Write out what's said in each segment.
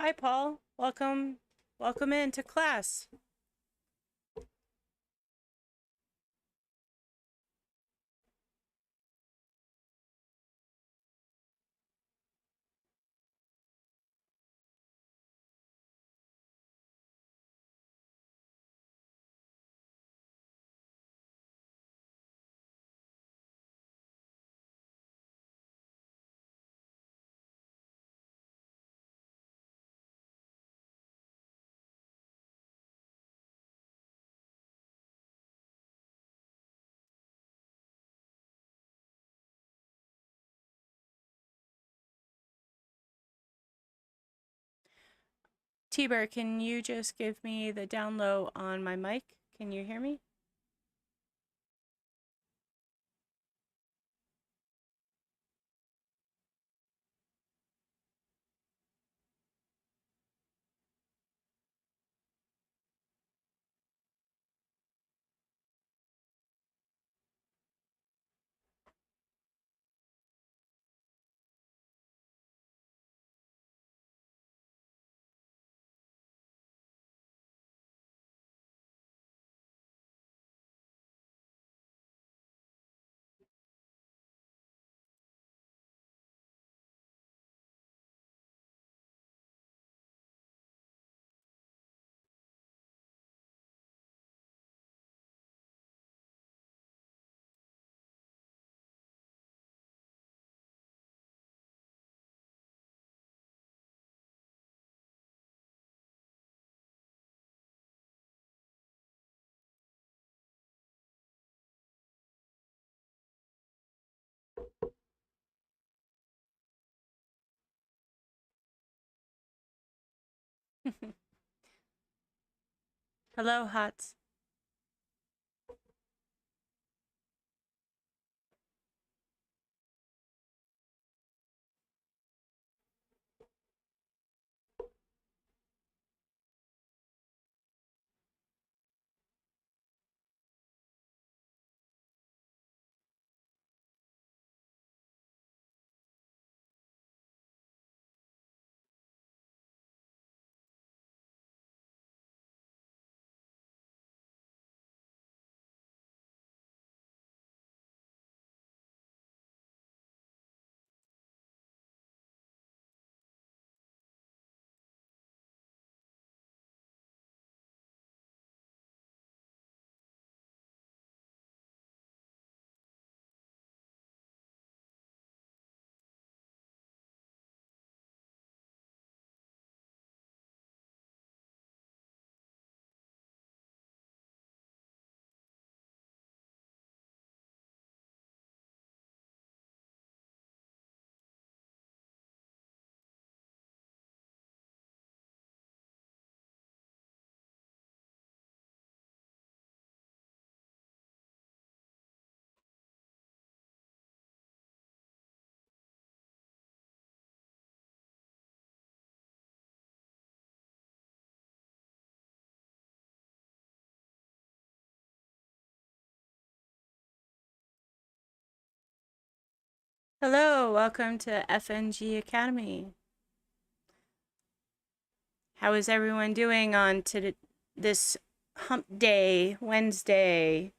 Hi, Paul. Welcome. Welcome into class. Tiber, can you just give me the down low on my mic? Can you hear me? Hello, Hots. Hello, welcome to FNG Academy. How is everyone doing on this hump day, Wednesday?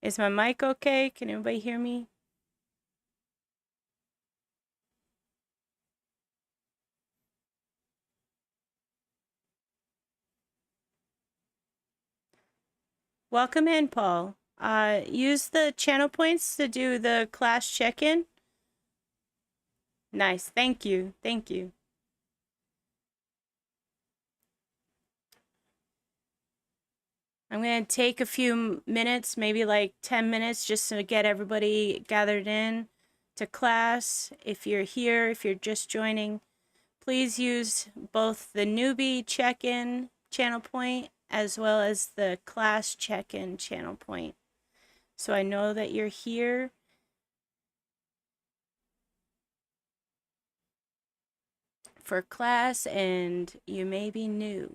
Is my mic okay? Can anybody hear me? Welcome in, Paul. Use the channel points to do the class check-in. Nice, thank you, thank you. I'm going to take a few minutes, maybe like 10 minutes, just to get everybody gathered in to class. If you're here, if you're just joining, please use both the newbie check-in channel point as well as the class check-in channel point. So I know that you're here. For class and you may be new.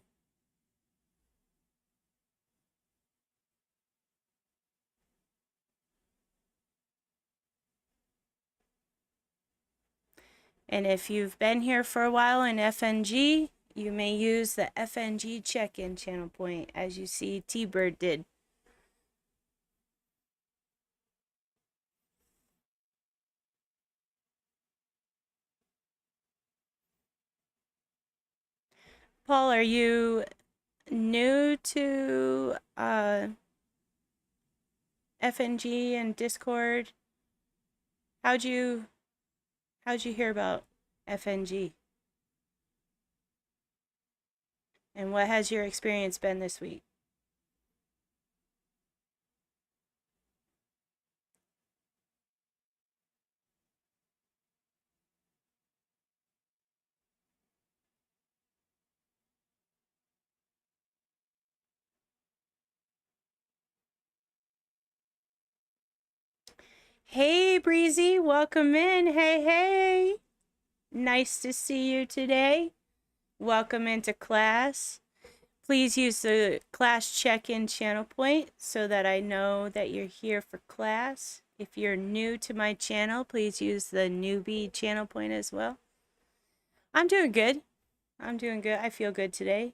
And if you've been here for a while in FNG, you may use the FNG check-in channel point, as you see T-Bird did. Paul, are you new to FNG and Discord? How'd you hear about FNG? And what has your experience been this week? Hey, Breezy, welcome in. Hey, hey. Nice to see you today. Welcome into class. Please use the class check-in channel point so that I know that you're here for class. If you're new to my channel, please use the newbie channel point as well. I'm doing good. I'm doing good. I feel good today.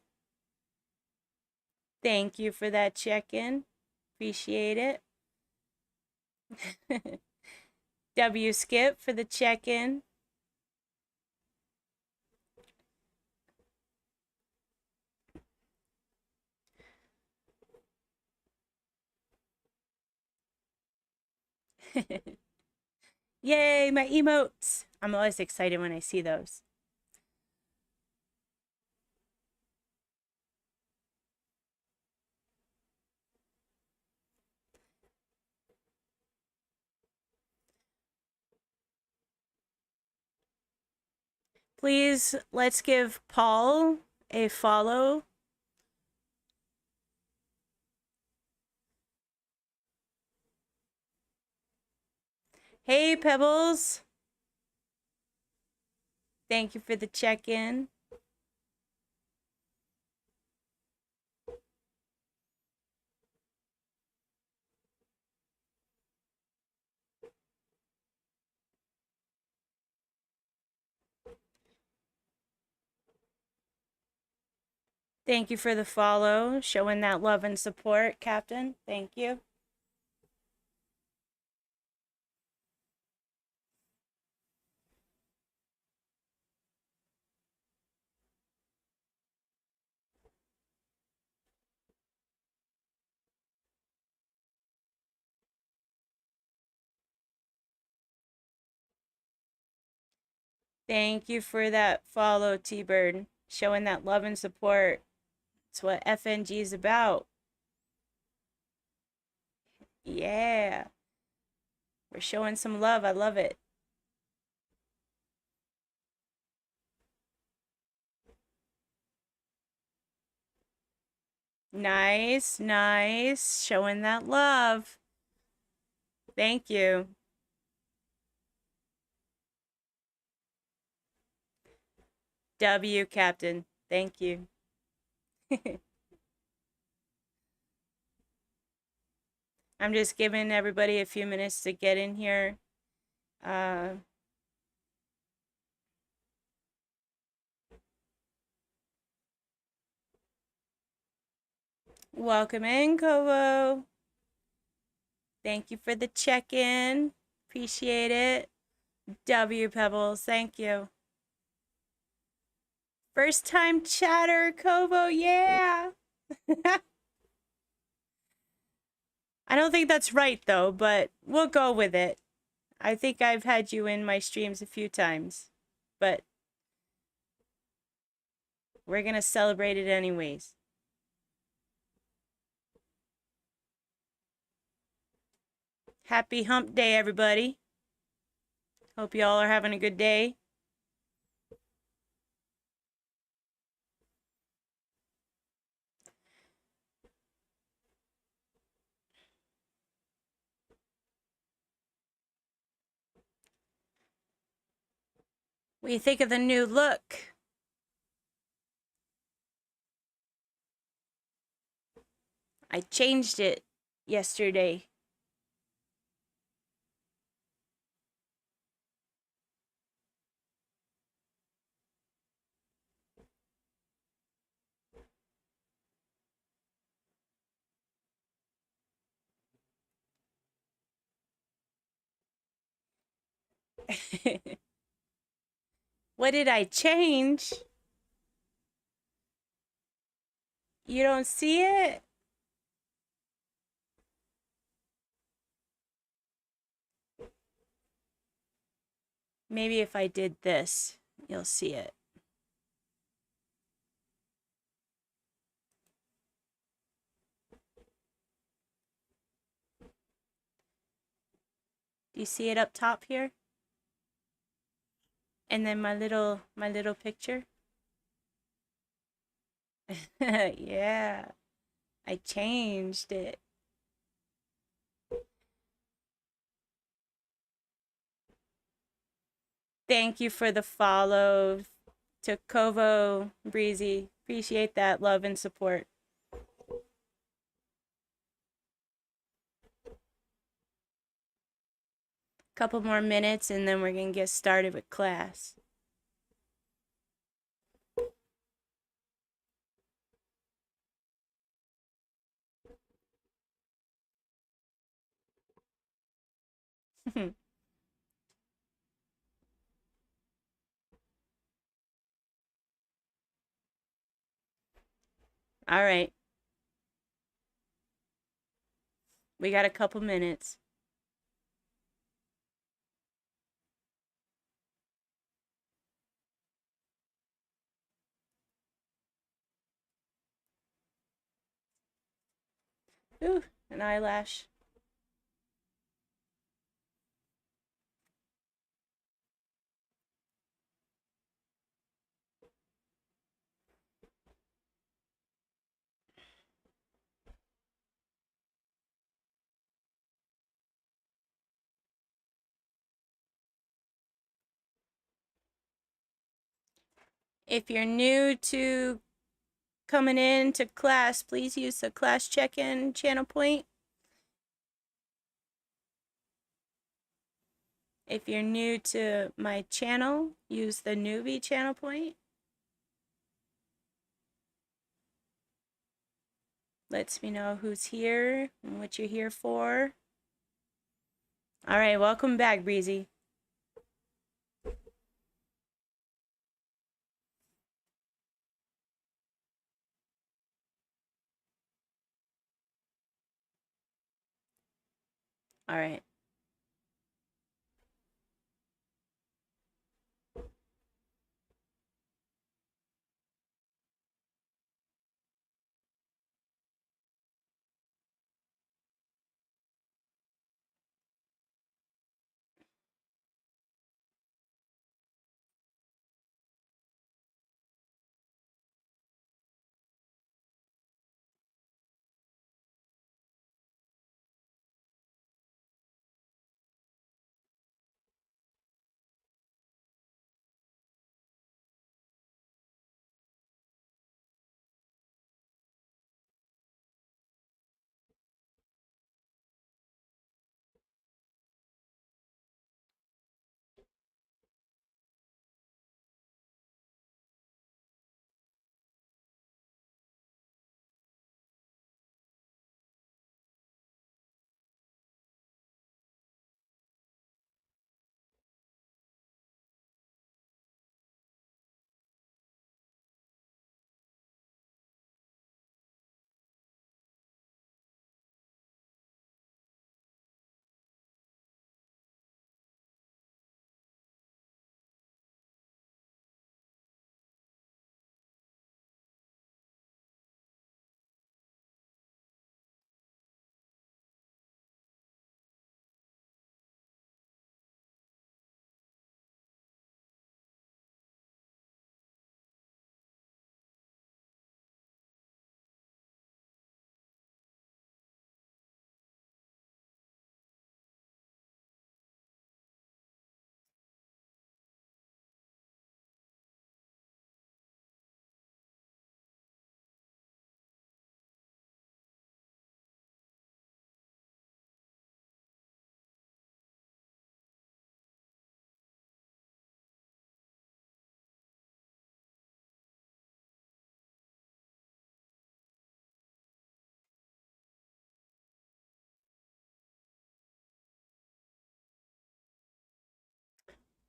Thank you for that check-in. Appreciate it. W Skip for the check-in. Yay, my emotes. I'm always excited when I see those. Please, let's give Paul a follow. Hey, Pebbles. Thank you for the check-in. Thank you for the follow, showing that love and support, Captain. Thank you. Thank you for that follow, T-Bird, showing that love and support. It's what FNG is about. Yeah. We're showing some love. I love it. Nice, nice. Showing that love. Thank you. W, Captain. Thank you. I'm just giving everybody a few minutes to get in here. Welcome in, Kovo. Thank you for the check-in. Appreciate it. W Pebbles, thank you. First time chatter, Kovo, yeah. I don't think that's right though, but we'll go with it. I think I've had you in my streams a few times, but we're gonna celebrate it anyways. Happy hump day, everybody. Hope y'all are having a good day. What do you think of the new look? I changed it yesterday. What did I change? You don't see it? Maybe if I did this, you'll see it. Do you see it up top here? And then my little picture? Yeah, I changed it. Thank you for the follow to Kovo Breezy. Appreciate that love and support. Couple more minutes and then we're going to get started with class. All right. We got a couple minutes. Ooh, an eyelash. If you're new to coming in to class, please use the class check-in channel point. If you're new to my channel, use the newbie channel point. Lets me know who's here and what you're here for. All right, welcome back, Breezy. All right.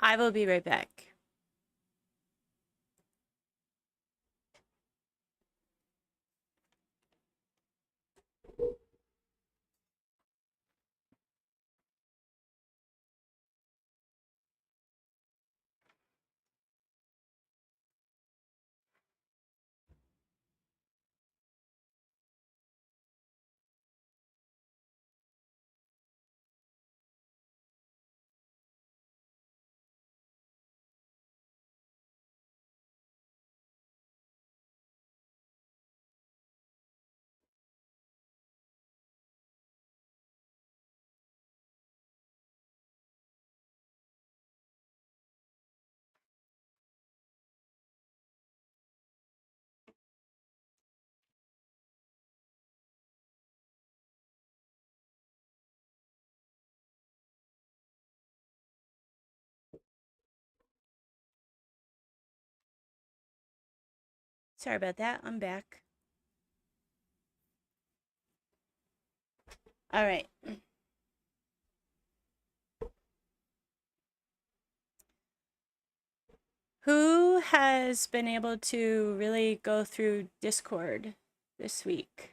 I will be right back. Sorry about that. I'm back. All right. Who has been able to really go through Discord this week?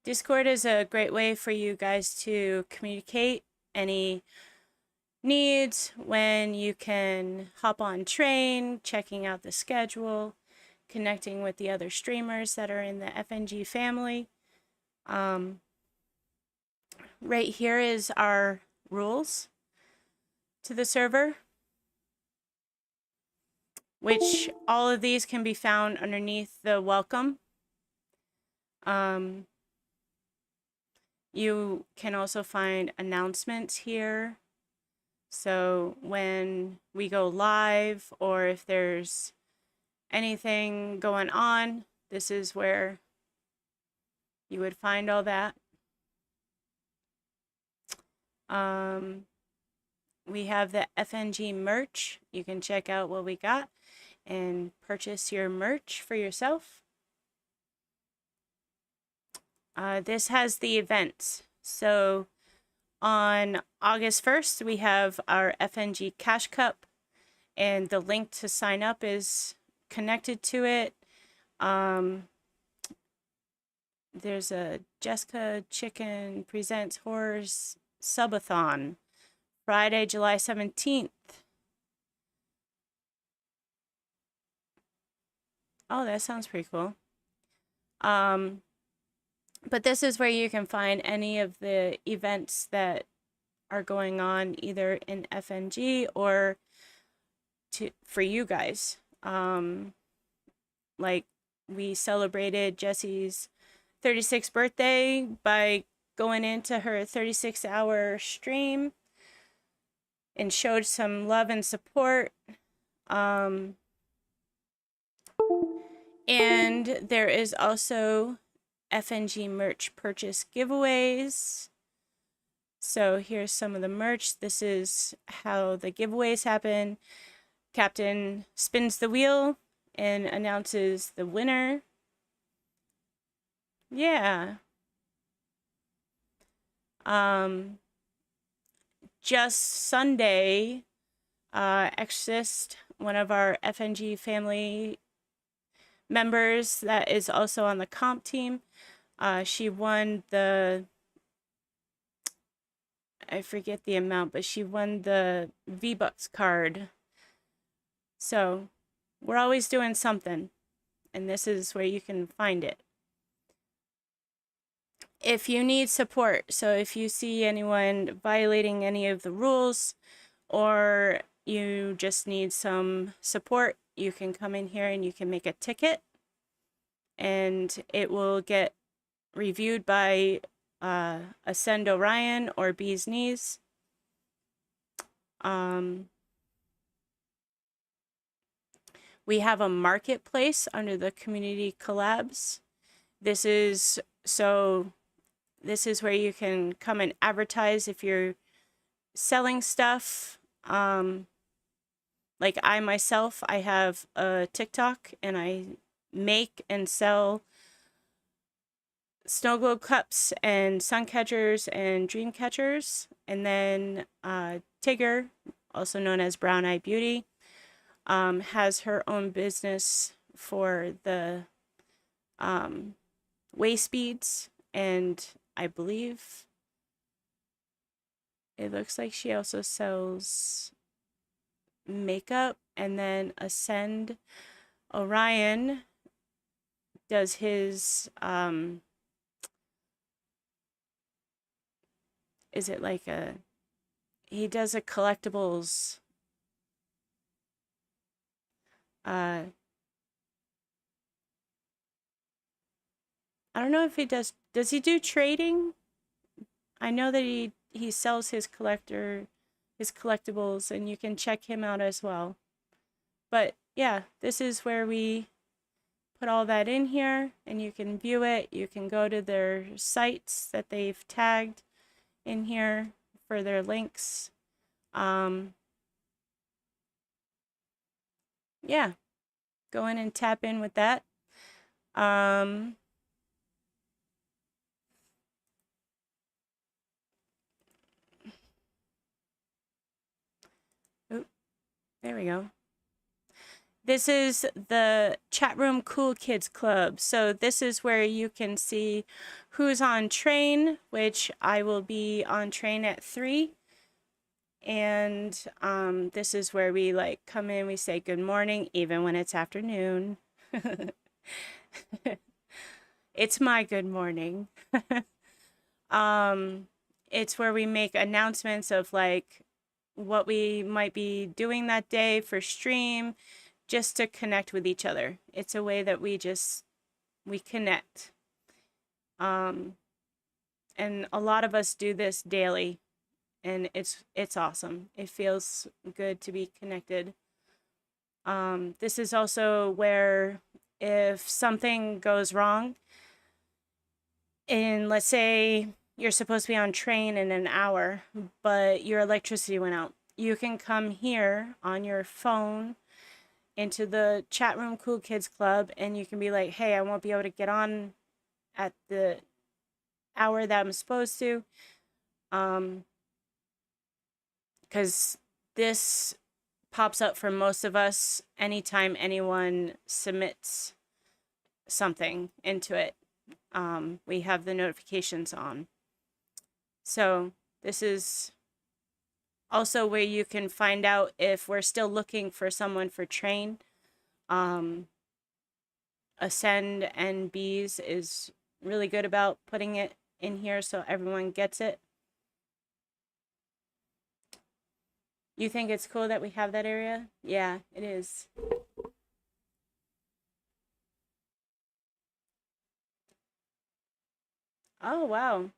Discord is a great way for you guys to communicate any needs, when you can hop on train, checking out the schedule, connecting with the other streamers that are in the FNG family. Right here is our rules to the server, which all of these can be found underneath the welcome. You can also find announcements here. So when we go live, or if there's anything going on, this is where you would find all that. We have the FNG merch. You can check out what we got and purchase your merch for yourself. This has the events. So on August 1st, we have our FNG Cash Cup, and the link to sign up is connected to it. There's a Jessica Chicken Presents Horrors Subathon, Friday, July 17th. Oh, that sounds pretty cool. But this is where you can find any of the events that are going on either in FNG or for you guys. Like we celebrated Jessie's 36th birthday by going into her 36-hour stream and showed some love and support. And there is also FNG merch purchase giveaways. So here's some of the merch. This is how the giveaways happen. Captain spins the wheel and announces the winner. Yeah. Just Sunday, Exorcist, one of our FNG family members that is also on the comp team, she won the, I forget the amount, but she won the V-Bucks card. So we're always doing something, and this is where you can find it. If you need support, so if you see anyone violating any of the rules, or you just need some support, you can come in here and you can make a ticket, and it will get reviewed by Ascend Orion or Bee's Knees. We have a marketplace under the community collabs. This is where you can come and advertise if you're selling stuff. Like I myself, I have a TikTok and I make and sell snow globe cups and sun catchers and dream catchers. And then Tigger, also known as Brown Eye Beauty, has her own business for the waist beads, and I believe it looks like she also sells makeup. And then Ascend Orion does his is it like he does a collectibles I don't know if he does he do trading? I know that he sells his collectibles, and you can check him out as well. But yeah, this is where we put all that in here, and you can view it. You can go to their sites that they've tagged in here for their links. Yeah, go in and tap in with that. Oop, there we go. This is the chat room Cool Kids Club. So this is where you can see who's on train, which I will be on train at 3. And this is where we like come in, we say good morning, even when it's afternoon. It's my good morning. It's where we make announcements of like what we might be doing that day for stream, just to connect with each other. It's a way that we connect. And a lot of us do this daily, and it's awesome. It feels good to be connected. This is also where if something goes wrong, and let's say you're supposed to be on train in an hour, but your electricity went out, you can come here on your phone into the chat room Cool Kids Club, and you can be like, hey, I won't be able to get on at the hour that I'm supposed to, because this pops up for most of us anytime anyone submits something into it. We have the notifications on. So this is also where you can find out if we're still looking for someone for train. Ascend and Bees is really good about putting it in here so everyone gets it. You think it's cool that we have that area? Yeah, it is. Oh, wow.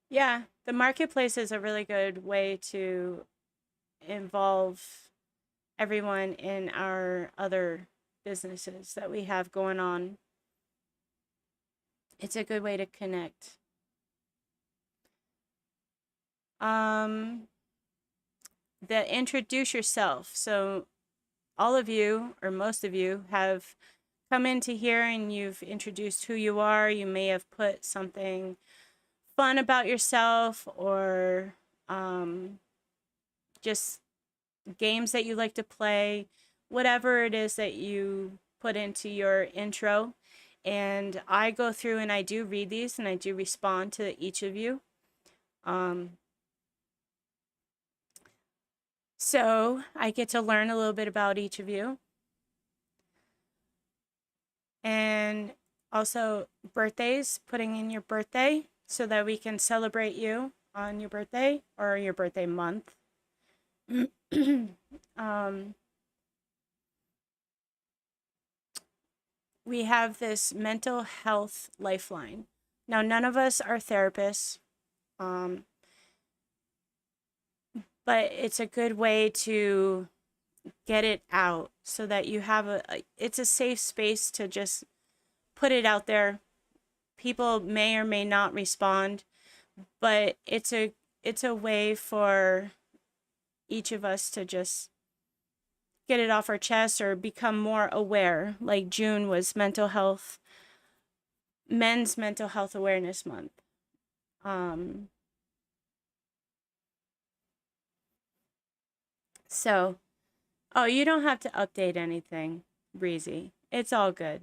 Yeah, the marketplace is a really good way to involve everyone in our other businesses that we have going on. It's a good way to connect. The introduce yourself. So all of you, or most of you, have come into here and you've introduced who you are. You may have put something fun about yourself, or just games that you like to play, whatever it is that you put into your intro. And I go through and I do read these and I do respond to each of you. So I get to learn a little bit about each of you. And also birthdays, putting in your birthday so that we can celebrate you on your birthday or your birthday month. We have this mental health lifeline. Now, none of us are therapists, but it's a good way to get it out so that you have it's a safe space to just put it out there. People may or may not respond, but it's a way for each of us to just get it off our chest or become more aware. Like June was men's mental health awareness month. Um, so, oh, you don't have to update anything, Breezy. It's all good.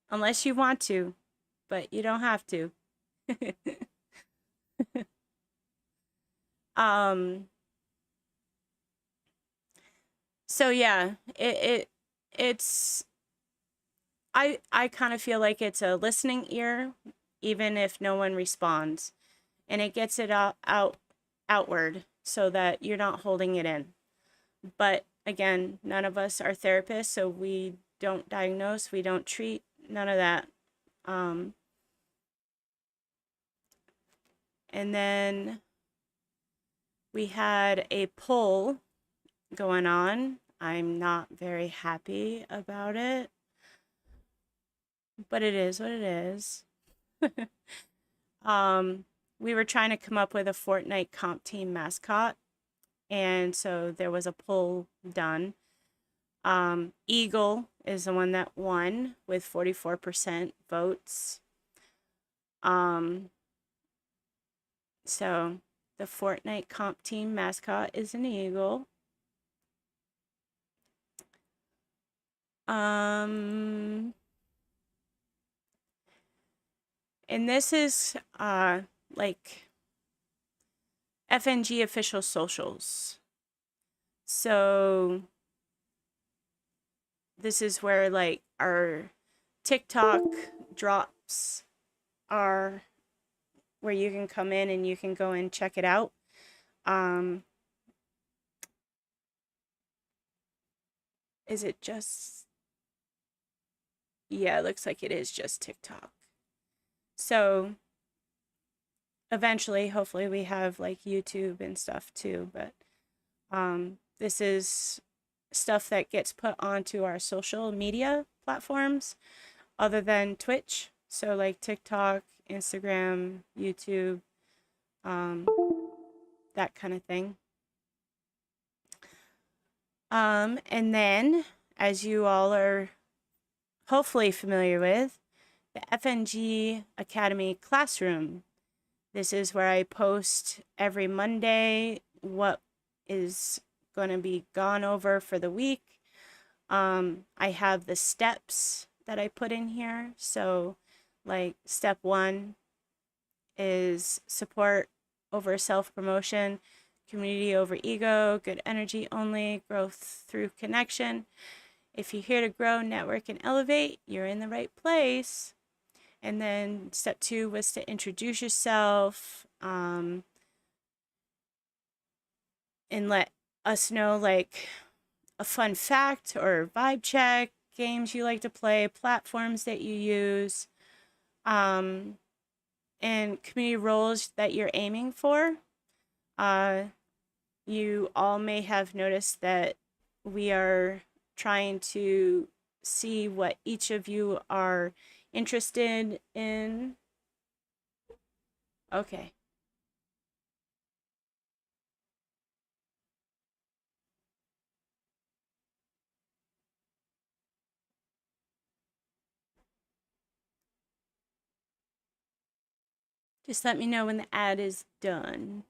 Unless you want to, but you don't have to. um, so yeah, it's I kind of feel like it's a listening ear, even if no one responds, and it gets it outward so that you're not holding it in. But again, none of us are therapists, so we don't diagnose, we don't treat, none of that. Um, and then we had a poll going on. I'm not very happy about it, but it is what it is. We were trying to come up with a Fortnite comp team mascot, and so there was a poll done. Eagle is the one that won with 44% votes. So the Fortnite comp team mascot is an eagle. And this is like FNG official socials. So this is where like our TikTok drops are, where you can come in and you can go and check it out. Is it just, yeah, it looks like it is just TikTok. So eventually, hopefully we have like YouTube and stuff too, but this is stuff that gets put onto our social media platforms other than Twitch. So like TikTok, Instagram, YouTube, that kind of thing. And then, as you all are hopefully familiar with, the FNG Academy classroom. This is where I post every Monday what is going to be gone over for the week. I have the steps that I put in here. So, like, step 1 is support over self-promotion, community over ego, good energy only, growth through connection. If you're here to grow, network, and elevate, you're in the right place. And then step 2 was to introduce yourself, and let us know like a fun fact or vibe check, games you like to play, platforms that you use, and community roles that you're aiming for. You all may have noticed that we are trying to see what each of you are interested in. Okay. Just let me know when the ad is done.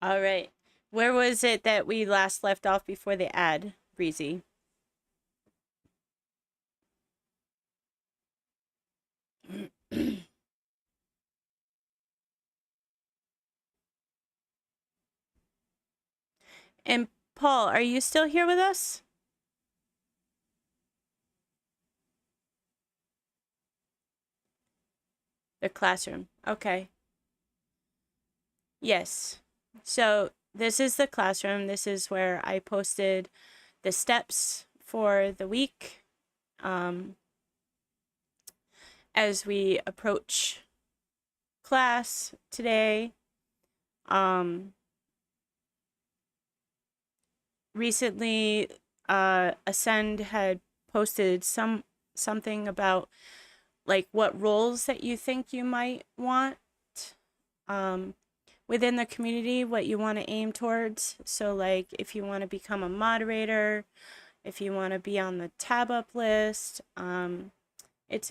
All right. Where was it that we last left off before the ad, Breezy? And Paul, are you still here with us? The classroom. Okay. Yes. So this is the classroom. This is where I posted the steps for the week. As we approach class today, recently, Ascend had posted something about like what roles that you think you might want within the community, what you want to aim towards. So like if you want to become a moderator, if you want to be on the tab up list, it's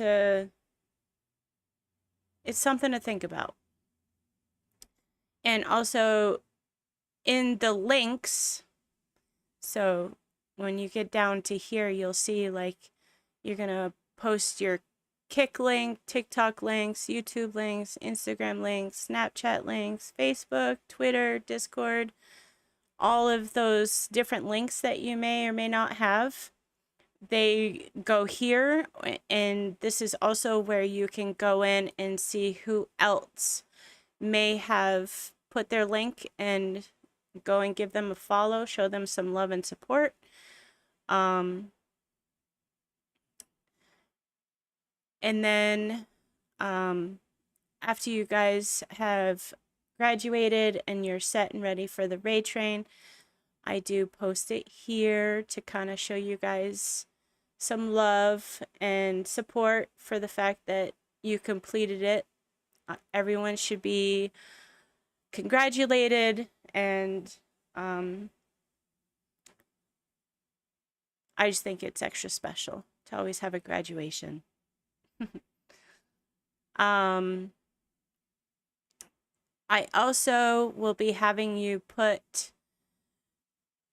something to think about. And also in the links, so when you get down to here, you'll see like you're gonna post your Kick link, TikTok links, YouTube links, Instagram links, Snapchat links, Facebook, Twitter, Discord, all of those different links that you may or may not have. They go here, and this is also where you can go in and see who else may have put their link and go and give them a follow, show them some love and support. And then after you guys have graduated and you're set and ready for the raid train, I do post it here to kind of show you guys some love and support for the fact that you completed it. Everyone should be congratulated, and I just think it's extra special to always have a graduation. I also will be having you put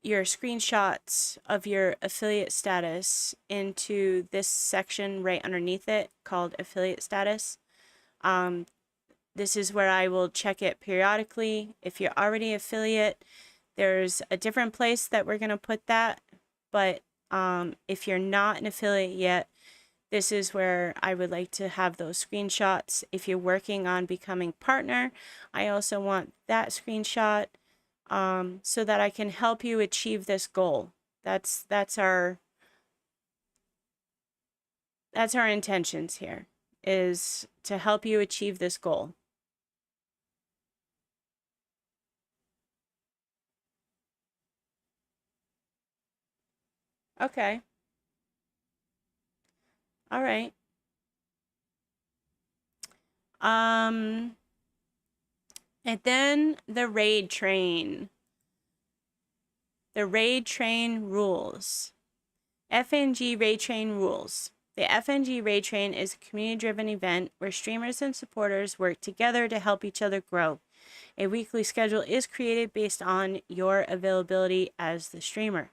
your screenshots of your affiliate status into this section right underneath it called affiliate status. This is where I will check it periodically. If you're already affiliate, there's a different place that we're going to put that. But if you're not an affiliate yet, this is where I would like to have those screenshots. If you're working on becoming partner, I also want that screenshot so that I can help you achieve this goal. That's our intentions here, is to help you achieve this goal. Okay. All right. And then the raid train. The raid train rules. FNG raid train rules. The FNG raid train is a community-driven event where streamers and supporters work together to help each other grow. A weekly schedule is created based on your availability as the streamer.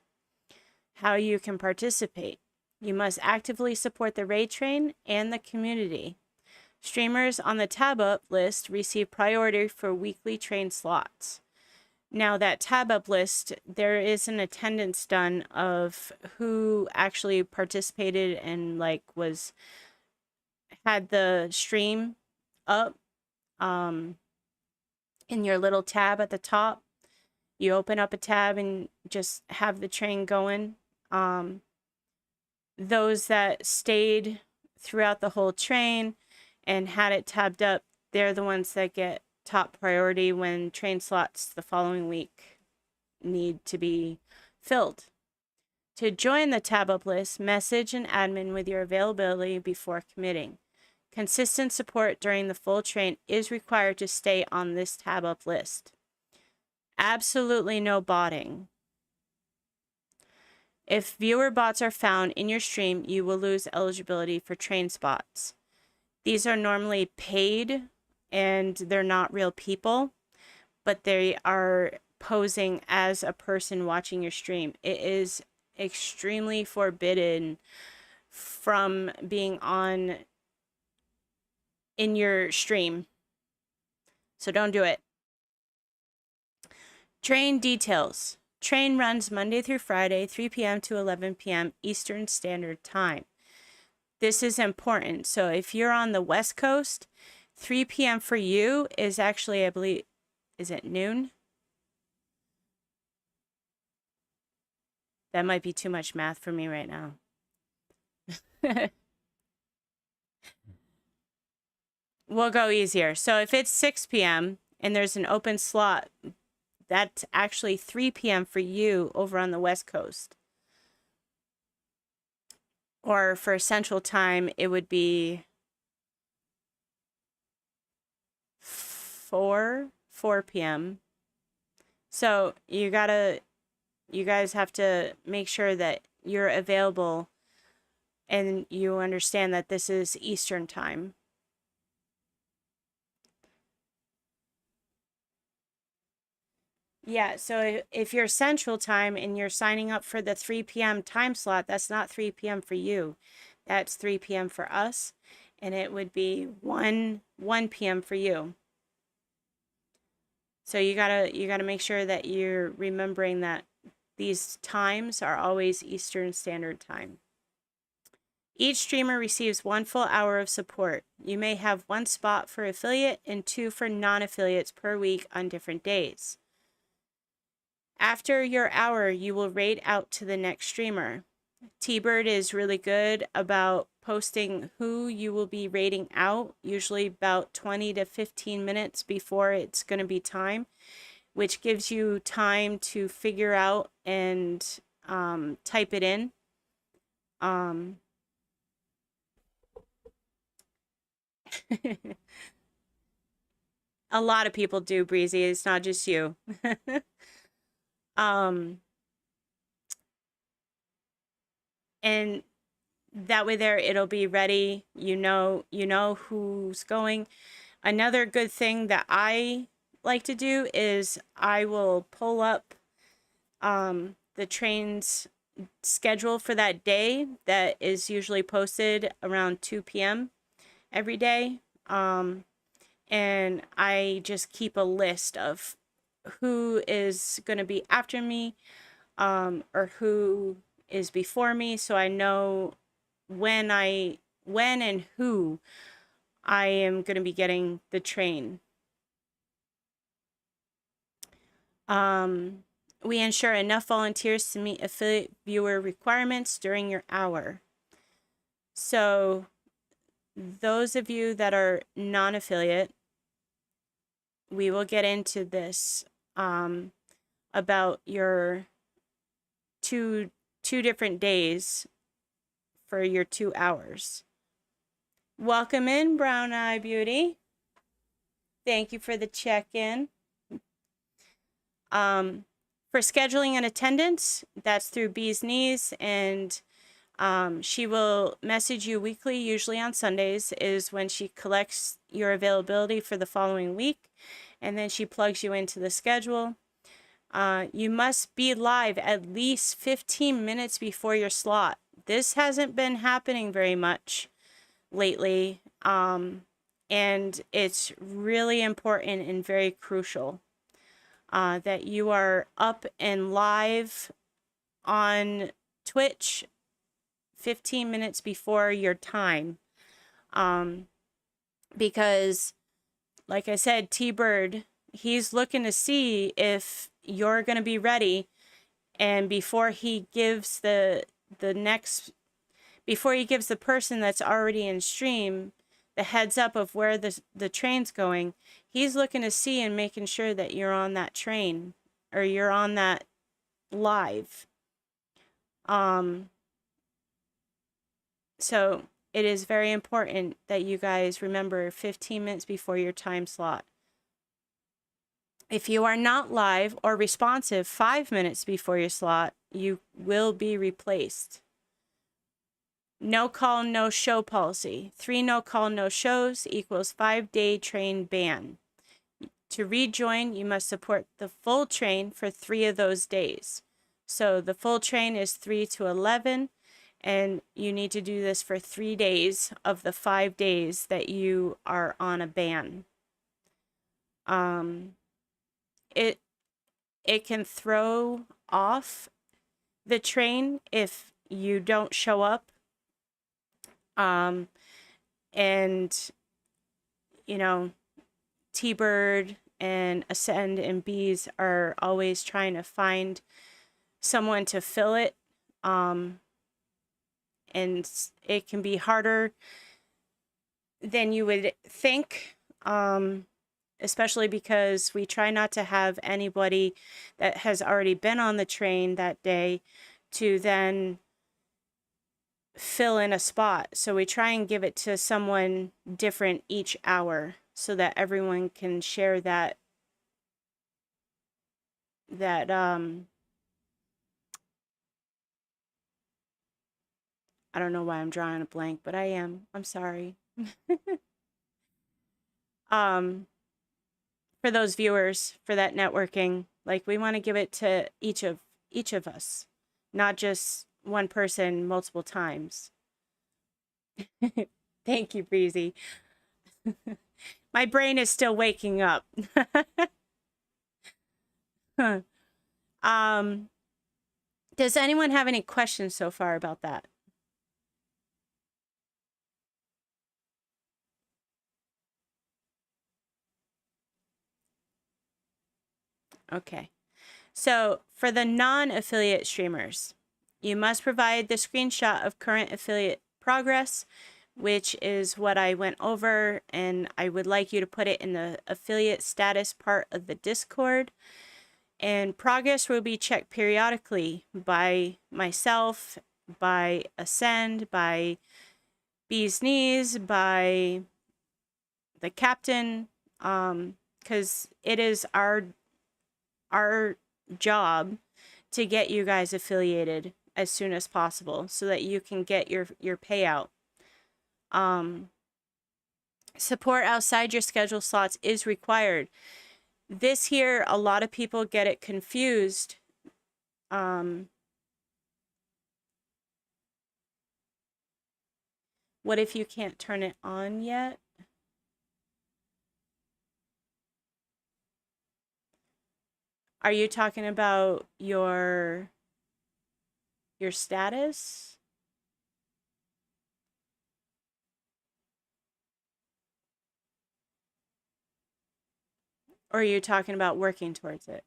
How you can participate. You must actively support the raid train and the community. Streamers on the tab up list receive priority for weekly train slots. Now that tab up list, there is an attendance done of who actually participated and like had the stream up in your little tab at the top. You open up a tab and just have the train going. Those that stayed throughout the whole train and had it tabbed up, they're the ones that get top priority when train slots the following week need to be filled. To join the tab up list, message an admin with your availability before committing. Consistent support during the full train is required to stay on this tab up list. Absolutely no botting. If viewer bots are found in your stream, you will lose eligibility for train spots. These are normally paid and they're not real people, but they are posing as a person watching your stream. It is extremely forbidden from being on in your stream. So don't do it. Train details. Train runs Monday through Friday, 3 p.m. to 11 p.m. Eastern Standard Time. This is important. So if you're on the West Coast, 3 p.m. for you is actually, I believe, is it noon? That might be too much math for me right now. We'll go easier. So if it's 6 p.m. and there's an open slot, that's actually 3 p.m. for you over on the West Coast. Or for Central Time, it would be 4 p.m. So you guys have to make sure that you're available and you understand that this is Eastern Time. Yeah, so if you're Central Time and you're signing up for the 3 p.m. time slot, that's not 3 p.m. for you. That's 3 p.m. for us, and it would be 1 p.m. for you. So you gotta make sure that you're remembering that these times are always Eastern Standard Time. Each streamer receives 1 full hour of support. You may have 1 spot for affiliate and 2 for non-affiliates per week on different days. After your hour, you will raid out to the next streamer. T-Bird is really good about posting who you will be raiding out, usually about 20 to 15 minutes before it's going to be time, which gives you time to figure out and type it in. A lot of people do, Breezy. It's not just you. And that way there it'll be ready. You know who's going. Another good thing that I like to do is I will pull up the train's schedule for that day that is usually posted around 2 p.m. every day. And I just keep a list of who is going to be after me or who is before me, so I know when and who I am going to be getting the train. We ensure enough volunteers to meet affiliate viewer requirements during your hour. So those of you that are non-affiliate, we will get into this about your two different days for your 2 hours. Welcome in, Brown Eye Beauty. Thank you for the check-in. For scheduling and attendance, that's through Bee's Knees, and she will message you weekly, usually on Sundays, is when she collects your availability for the following week, and then she plugs you into the schedule. You must be live at least 15 minutes before your slot. This hasn't been happening very much lately, and it's really important and very crucial that you are up and live on Twitch 15 minutes before your time, because like I said, T-Bird, he's looking to see if you're going to be ready, and before he gives before he gives the person that's already in stream the heads up of where the train's going, he's looking to see and making sure that you're on that train or you're on that live. So it is very important that you guys remember 15 minutes before your time slot. If you are not live or responsive 5 minutes before your slot, you will be replaced. No call, no show policy. 3 no call, no shows equals 5-day train ban. To rejoin, you must support the full train for 3 of those days. So the full train is 3 to 11, and you need to do this for 3 days of the 5 days that you are on a ban. It it can throw off the train if you don't show up. And you know, T-Bird and Ascend and Bees are always trying to find someone to fill it. And it can be harder than you would think, especially because we try not to have anybody that has already been on the train that day to then fill in a spot. So we try and give it to someone different each hour so that everyone can share that I don't know why I'm drawing a blank, but I am. I'm sorry. um for those viewers, for that networking, like we want to give it to each of us, not just one person multiple times. Thank you, Breezy. My brain is still waking up. um does anyone have any questions so far about that? Okay. So for the non-affiliate streamers, you must provide the screenshot of current affiliate progress, which is what I went over, and I would like you to put it in the affiliate status part of the Discord. And progress will be checked periodically by myself, by Ascend, by Bee's Knees, by the captain, because it is our job to get you guys affiliated as soon as possible so that you can get your payout. Support outside your schedule slots is required. This here, a lot of people get it confused. What if you can't turn it on yet? Are you talking about your status? Or are you talking about working towards it?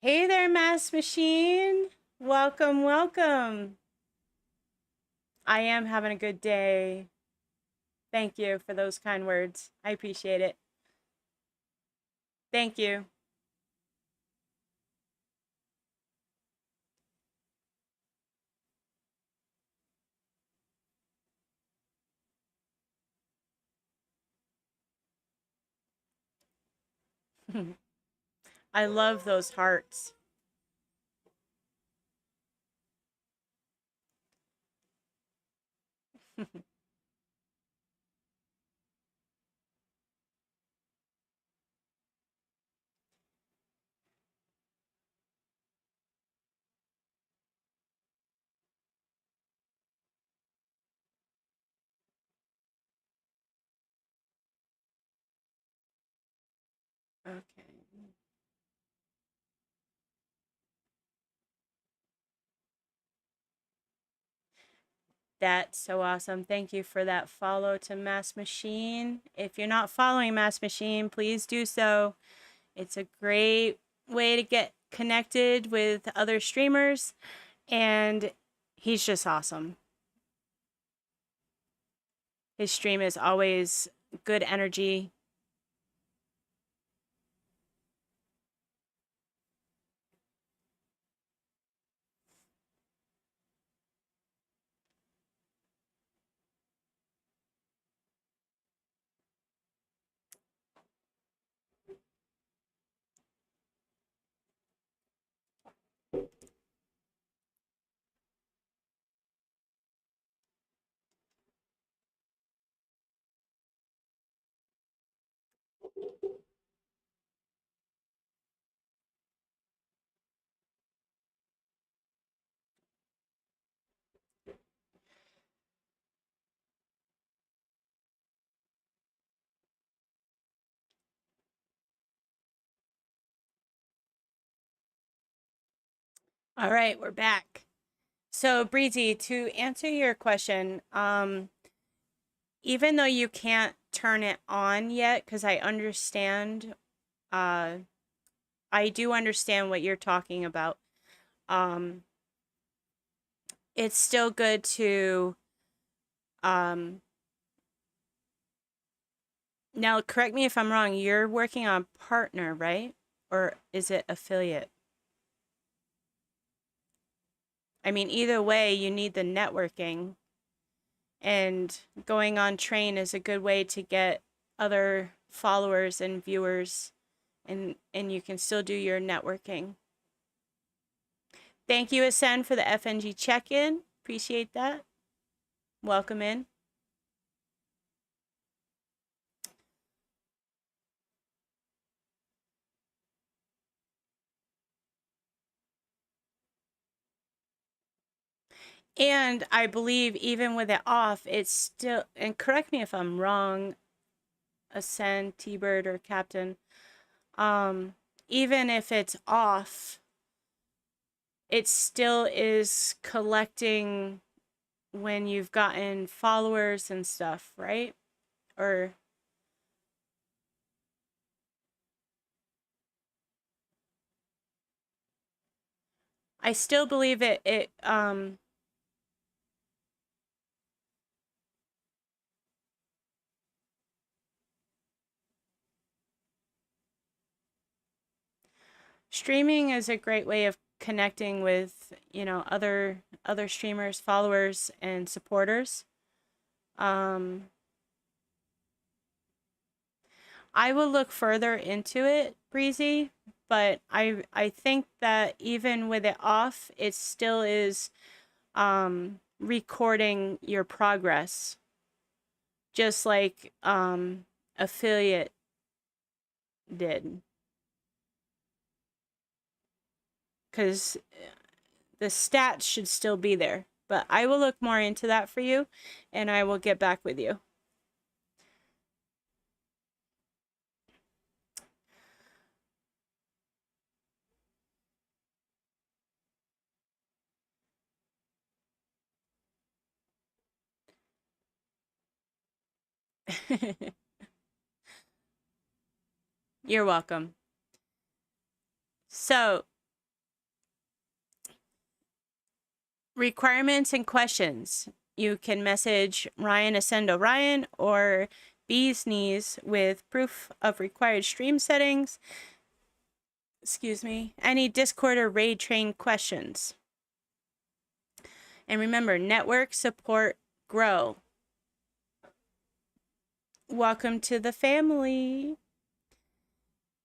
Hey there, Mass Machine. Welcome, welcome. I am having a good day. Thank you for those kind words. I appreciate it. Thank you. I love those hearts. Okay. That's so awesome. Thank you for that follow to Mass Machine. If you're not following Mass Machine, please do so. It's a great way to get connected with other streamers, and he's just awesome. His stream is always good energy. All right, we're back. So, Breezy, to answer your question, even though you can't turn it on yet, because I do understand what you're talking about. Um, it's still good to, um, now correct me if I'm wrong, you're working on partner, right? Or is it affiliate? I mean, either way, you need the networking, and going on train is a good way to get other followers and viewers, and you can still do your networking. Thank you, Ascend, for the FNG check-in. Appreciate that. Welcome in. And I believe even with it off, it's still, and correct me if I'm wrong, Ascend, T-Bird, or Captain, even if it's off, it still is collecting when you've gotten followers and stuff, right? Or I still believe it streaming is a great way of connecting with, other streamers, followers, and supporters. I will look further into it, Breezy, but I think that even with it off, it still is recording your progress, just like affiliate did, because the stats should still be there. But I will look more into that for you, and I will get back with you. You're welcome. So, requirements and questions. You can message Ryan Ascendo Ryan or Bee's Knees with proof of required stream settings. Excuse me. Any Discord or raid train questions. And remember, network support grow. Welcome to the family.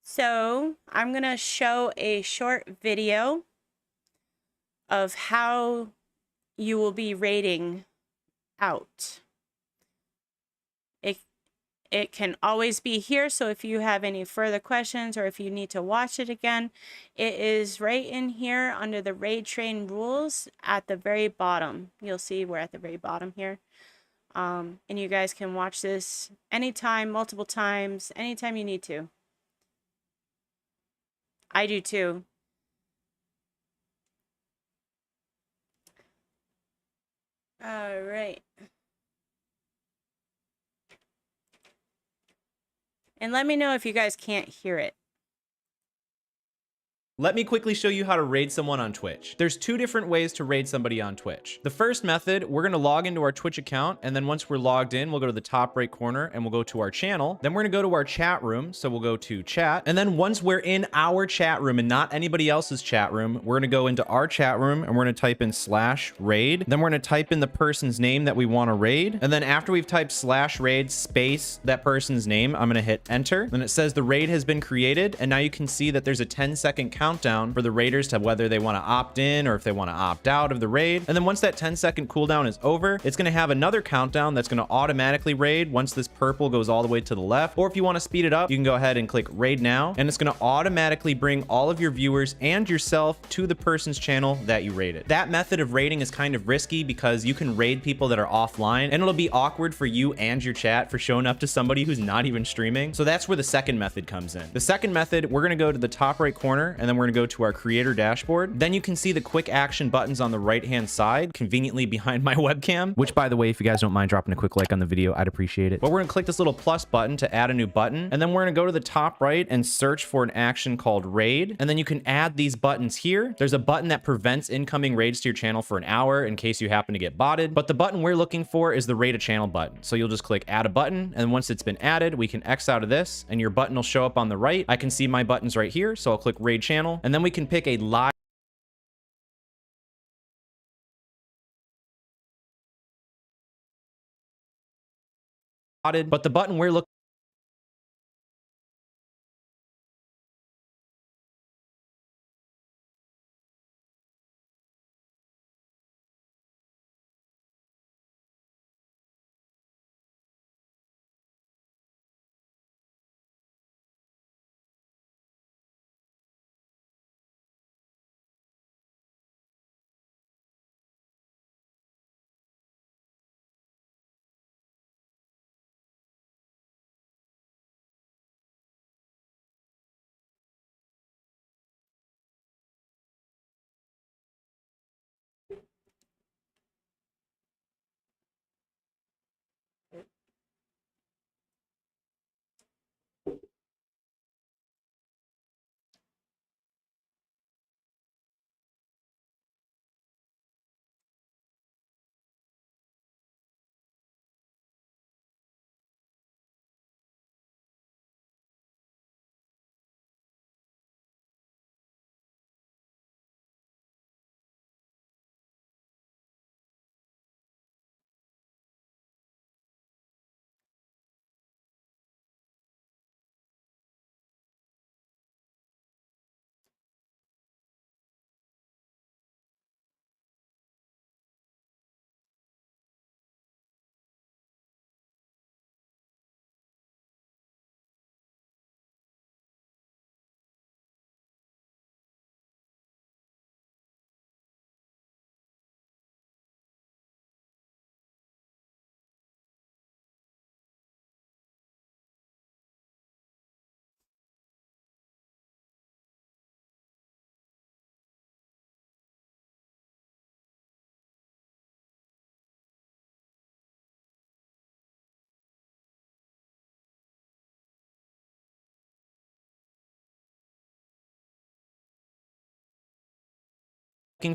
So I'm going to show a short video of how you will be rating out. It can always be here, so if you have any further questions or if you need to watch it again, it is right in here under the raid train rules at the very bottom. You'll see we're at the very bottom here. And you guys can watch this anytime, multiple times, anytime you need to. I do too. All right. And let me know if you guys can't hear it. Let me quickly show you how to raid someone on Twitch. There's two different ways to raid somebody on Twitch. The first method, we're gonna log into our Twitch account, and then once we're logged in, we'll go to the top right corner and we'll go to our channel. Then we're gonna go to our chat room, so we'll go to chat. And then once we're in our chat room and not anybody else's chat room, we're gonna go into our chat room and we're gonna type in /raid. Then we're gonna type in the person's name that we wanna raid. And then after we've typed /raid space that person's name, I'm gonna hit enter. Then it says the raid has been created, and now you can see that there's a 10-second countdown for the raiders to whether they want to opt in or if they want to opt out of the raid. And then once that 10-second cooldown is over, it's going to have another countdown that's going to automatically raid once this purple goes all the way to the left. Or if you want to speed it up, you can go ahead and click raid now, and it's going to automatically bring all of your viewers and yourself to the person's channel that you raided. That method of raiding is kind of risky because you can raid people that are offline, and it'll be awkward for you and your chat for showing up to somebody who's not even streaming. So that's where the second method comes in. The second method, we're going to go to the top right corner, and then we're going to go to our creator dashboard. Then you can see the quick action buttons on the right hand side, conveniently behind my webcam, which by the way, if you guys don't mind dropping a quick like on the video, I'd appreciate it. But we're gonna click this little plus button to add a new button, and then we're gonna go to the top right and search for an action called raid, and then you can add these buttons here. There's a button that prevents incoming raids to your channel for an hour in case you happen to get botted, but the button we're looking for is the raid a channel button. So you'll just click add a button, and once it's been added, we can X out of this and your button will show up on the right. I can see my buttons right here, so I'll click raid channel, and then we can pick a live but the button we're looking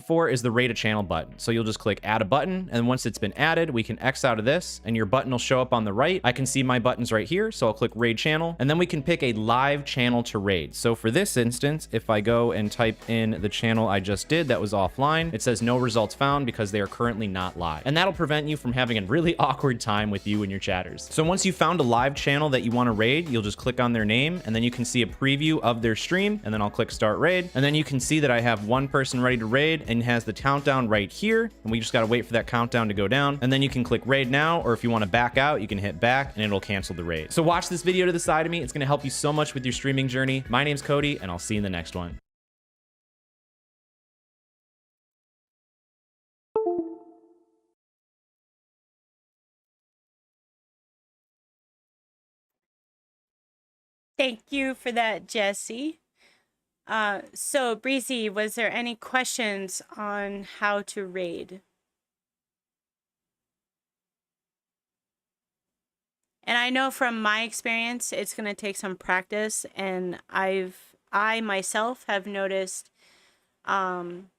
for is the raid a channel button. So you'll just click add a button, and once it's been added, we can X out of this and your button will show up on the right. I can see my buttons right here, so I'll click raid channel, and then we can pick a live channel to raid. So for this instance, if I go and type in the channel I just did that was offline, it says no results found because they are currently not live, and that'll prevent you from having a really awkward time with you and your chatters. So once you found a live channel that you want to raid, you'll just click on their name, and then you can see a preview of their stream, and then I'll click start raid, and then you can see that I have one person ready to raid and has the countdown right here, and we just got to wait for that countdown to go down, and then you can click raid now, or if you want to back out, you can hit back and it'll cancel the raid. So watch this video to the side of me. It's going to help you so much with your streaming journey. My name's Cody, and I'll see you in the next one. Thank you for that, Jesse. So Breezy, was there any questions on how to raid? And I know from my experience, it's going to take some practice, and I myself have noticed um,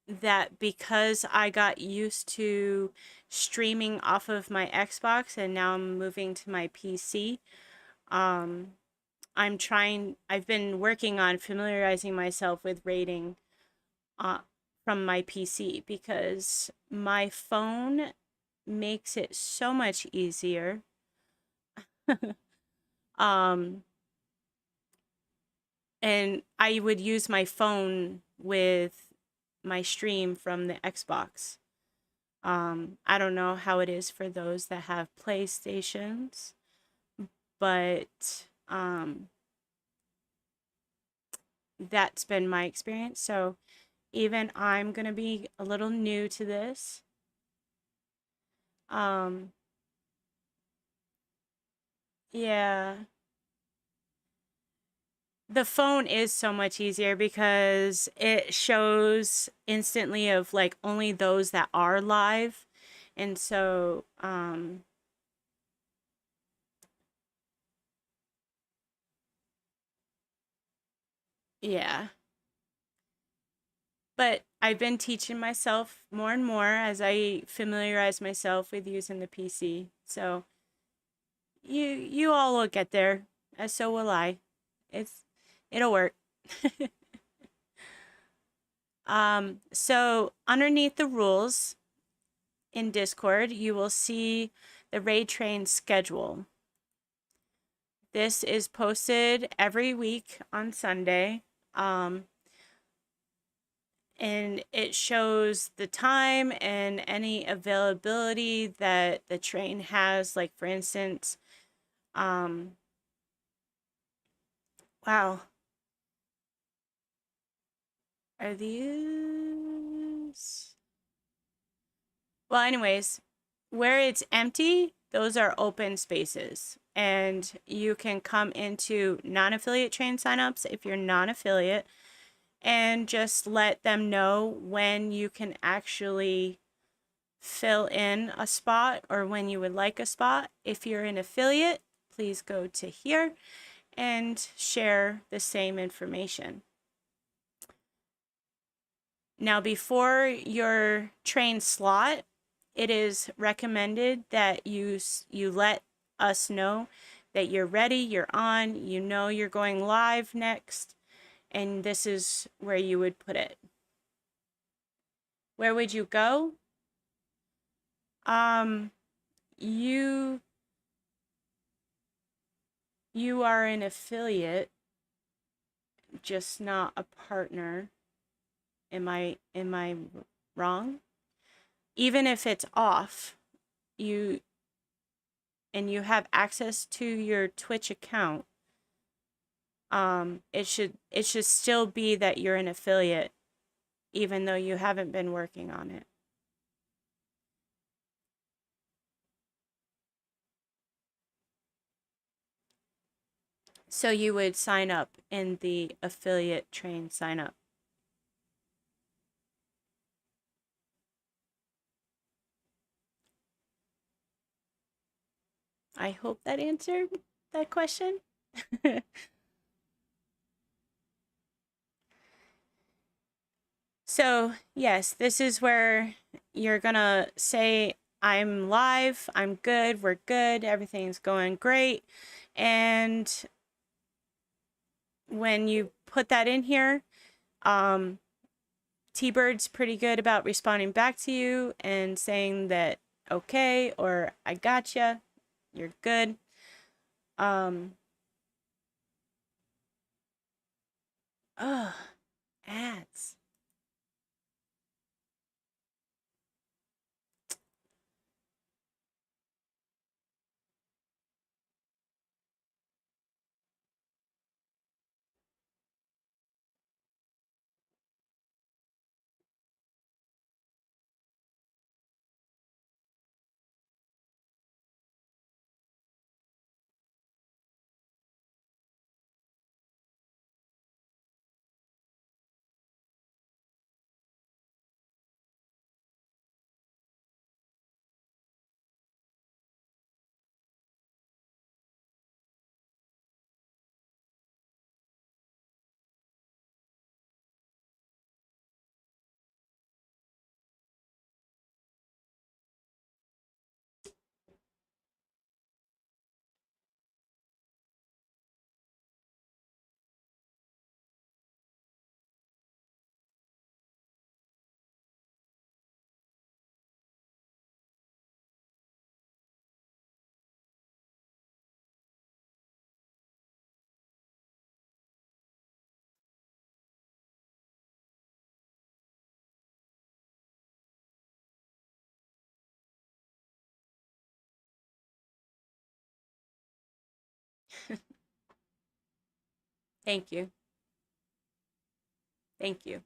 that because I got used to streaming off of my Xbox and now I'm moving to my PC, um, I've been working on familiarizing myself with raiding uh, from my PC because my phone makes it so much easier. um, and I would use my phone with my stream from the Xbox. I don't know how it is for those that have PlayStations, but that's been my experience. So even I'm gonna be a little new to this. Um, yeah, the phone is so much easier because it shows instantly of like only those that are live. And so, yeah. But I've been teaching myself more and more as I familiarize myself with using the PC. So you all will get there, as so will I. It'll work. So underneath the rules in Discord, you will see the raid train schedule. This is posted every week on Sunday. Um, and it shows the time and any availability that the train has. Like, for instance, um, wow, are these? Well, anyways, where it's empty, those are open spaces. And you can come into non affiliate train signups if you're non affiliate and just let them know when you can actually fill in a spot or when you would like a spot. If you're an affiliate, please go to here and share the same information. Now, before your train slot, it is recommended that you let us know that you're ready, you're on, you know you're going live next, and this is where you would put it. Where would you go? Um, you you are an affiliate, just not a partner. Am I wrong? Even if it's off, you and you have access to your Twitch account, it should still be that you're an affiliate, even though you haven't been working on it. So you would sign up in the affiliate train sign up. I hope that answered that question. So, yes, this is where you're gonna say, I'm live, I'm good, we're good, everything's going great. And when you put that in here, T-Bird's pretty good about responding back to you and saying that, okay, or I gotcha, you're good. Ugh, ads. Thank you. Thank you.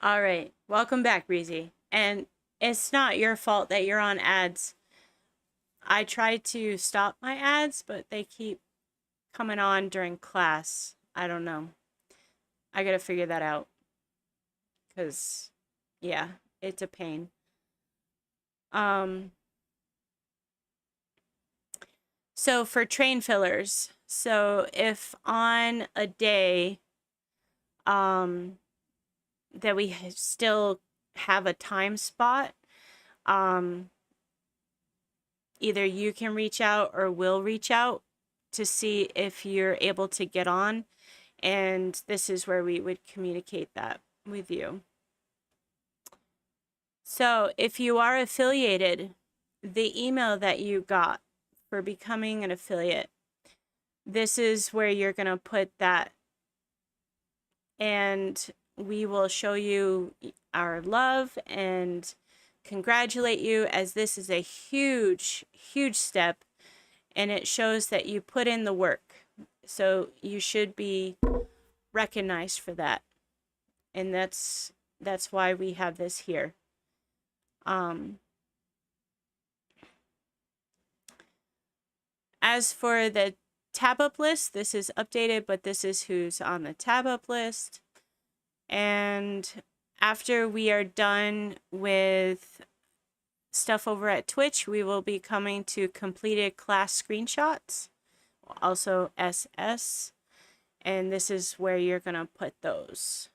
All right. Welcome back, Breezy. And it's not your fault that you're on ads. I tried to stop my ads, but they keep coming on during class. I don't know. I gotta figure that out. Because, yeah, it's a pain. Um, so for train fillers, so if on a day, um, that we still have a time spot, um, either you can reach out or we'll reach out to see if you're able to get on. And this is where we would communicate that with you. So if you are affiliated, the email that you got for becoming an affiliate, this is where you're going to put that, and we will show you our love and congratulate you, as this is a huge, huge step, and it shows that you put in the work. So you should be recognized for that. And that's why we have this here. As for the tab up list, this is updated, but this is who's on the tab up list. And after we are done with stuff over at Twitch, we will be coming to completed class screenshots, also SS. And this is where you're going to put those.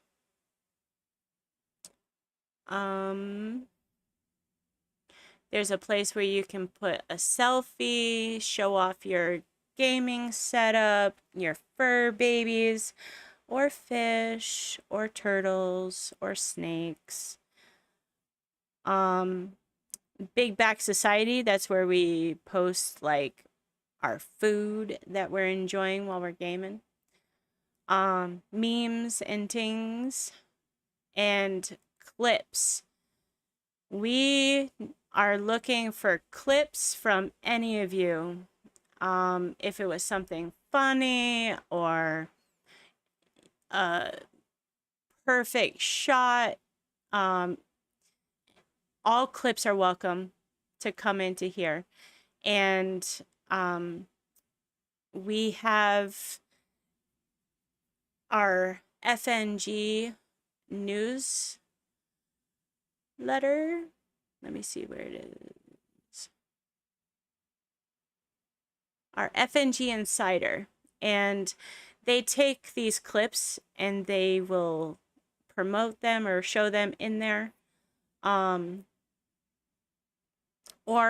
There's a place where you can put a selfie, show off your gaming setup, your fur babies, or fish, or turtles, or snakes. Big Back Society, that's where we post like our food that we're enjoying while we're gaming. Memes and things, and clips. We are looking for clips from any of you. If it was something funny or a perfect shot, all clips are welcome to come into here. And we have our FNG newsletter. Let me see where it is. Our FNG Insider. And they take these clips and they will promote them or show them in there. Or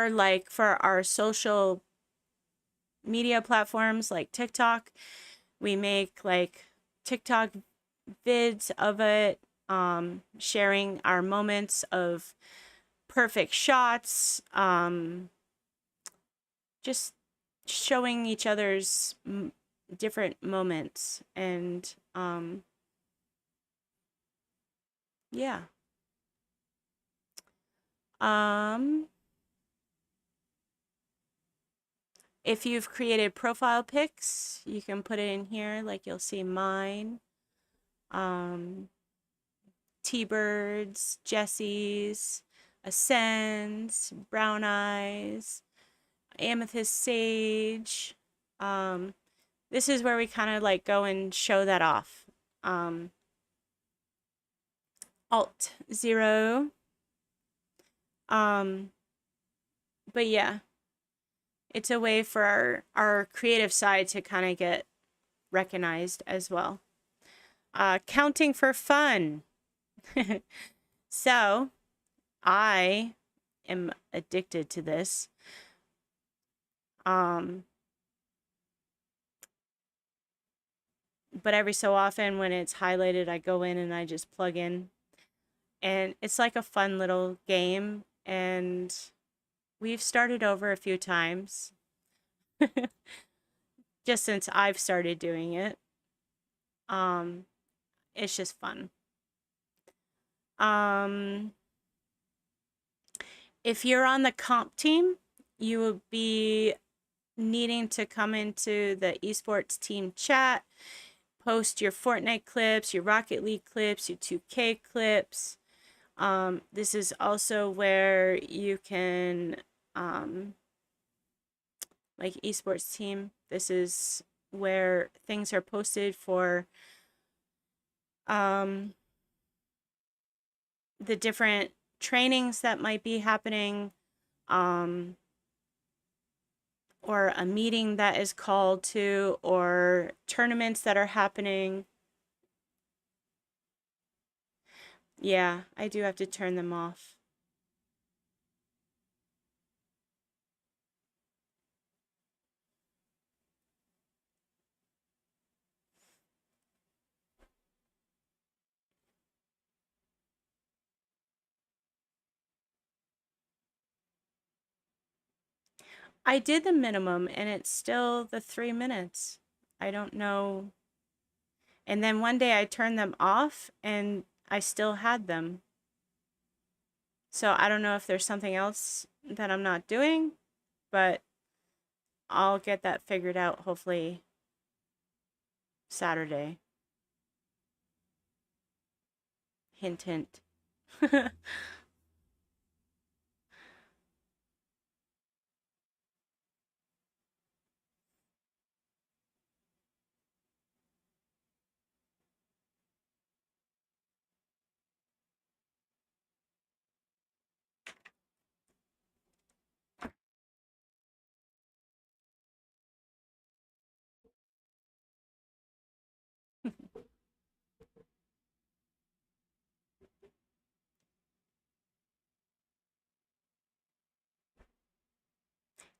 like for our social media platforms like TikTok, we make like TikTok vids of it, sharing our moments of perfect shots, just showing each other's different moments. And yeah. If you've created profile pics, you can put it in here. Like you'll see mine, T-Birds, Jessie's, Ascends, Brown Eyes, Amethyst Sage. This is where we kind of like go and show that off. Alt 0. But yeah, it's a way for our creative side to kind of get recognized as well. Counting for fun. So I am addicted to this. But every so often when it's highlighted, I go in and I just plug in. And it's like a fun little game. And we've started over a few times just since I've started doing it. It's just fun. If you're on the comp team, you will be needing to come into the esports team chat, post your Fortnite clips, your Rocket League clips, your 2K clips. This is also where you can, like esports team, this is where things are posted for the different trainings that might be happening, or a meeting that is called to, or tournaments that are happening. Yeah, I do have to turn them off. I did the minimum and it's still the 3 minutes. I don't know. And then one day I turned them off and I still had them. So I don't know if there's something else that I'm not doing, but I'll get that figured out hopefully Saturday. Hint, hint.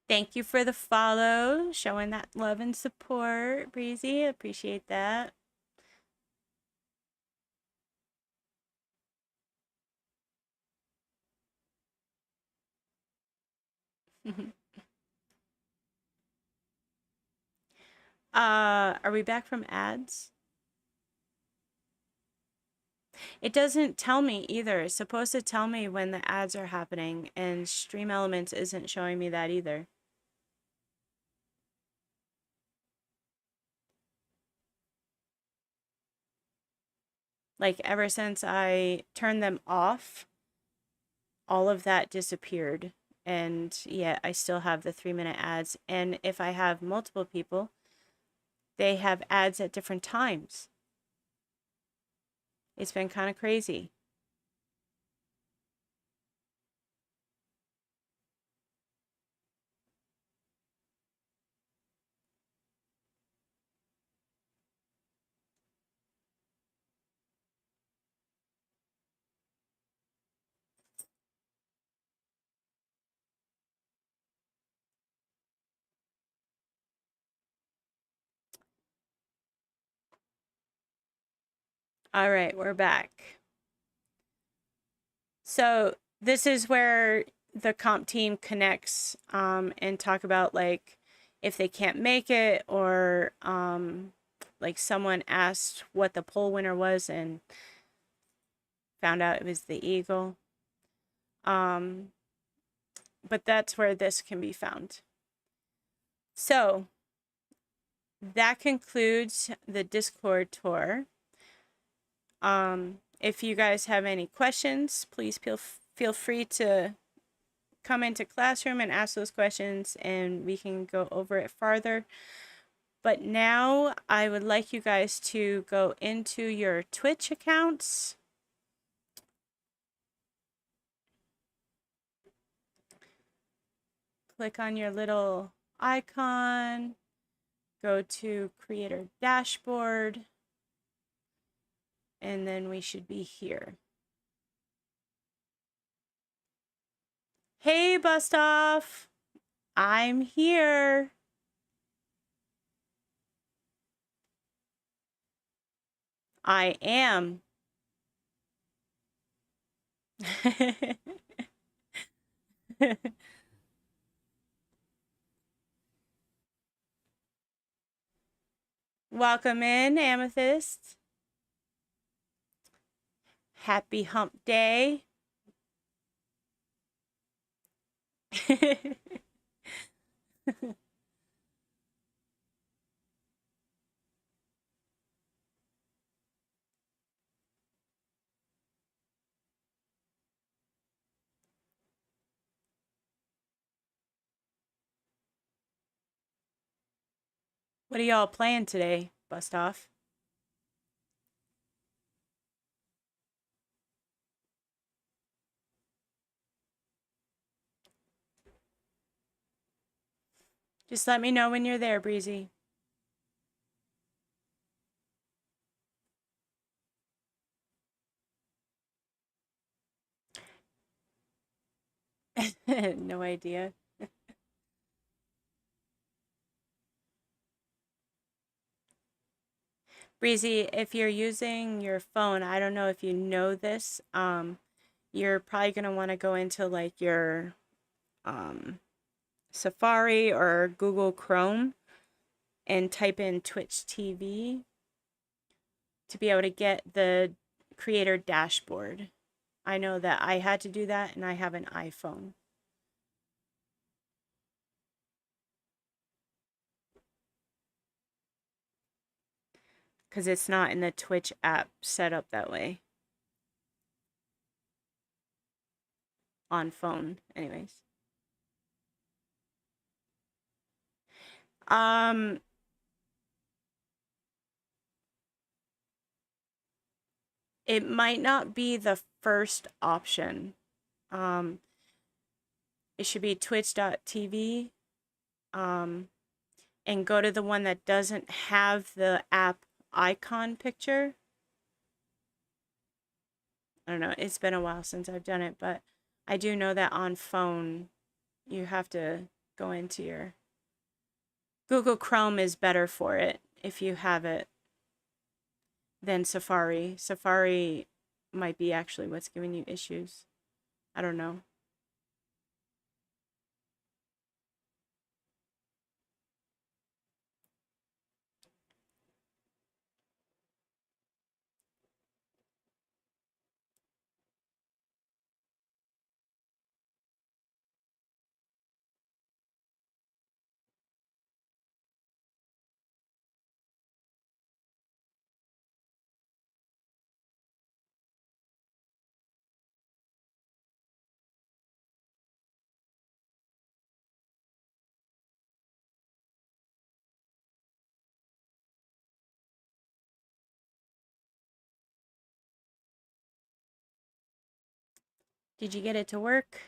Thank you for the follow, showing that love and support, Breezy. Appreciate that. Are we back from ads? It doesn't tell me either. It's supposed to tell me when the ads are happening, and Stream Elements isn't showing me that either. Like, ever since I turned them off, all of that disappeared. And yet I still have the 3 minute ads. And if I have multiple people, they have ads at different times. It's been kind of crazy. All right, we're back. So this is where the comp team connects, and talk about like if they can't make it, or like someone asked what the poll winner was and found out it was the eagle. But that's where this can be found. So that concludes the Discord tour. If you guys have any questions, please feel free to come into Classroom and ask those questions, and we can go over it farther. But now I would like you guys to go into your Twitch accounts. click on your little icon, go to Creator Dashboard, and then we should be here. Hey, Bustoff! I'm here. I am. Welcome in, Amethyst. Happy hump day. What are y'all playing today, Bustoff? Just let me know when you're there, Breezy. No idea. Breezy, if you're using your phone, I don't know if you know this, you're probably gonna want to go into like your Safari or Google Chrome and type in Twitch TV to be able to get the creator dashboard. I know that I had to do that and I have an iPhone. Because it's not in the Twitch app set up that way. On phone, anyways. It might not be the first option. It should be twitch.tv. And go to the one that doesn't have the app icon picture. I don't know, it's been a while since I've done it, but I do know that on phone you have to go into your Google Chrome is better for it if you have it than Safari. Safari might be actually what's giving you issues. I don't know. Did you get it to work?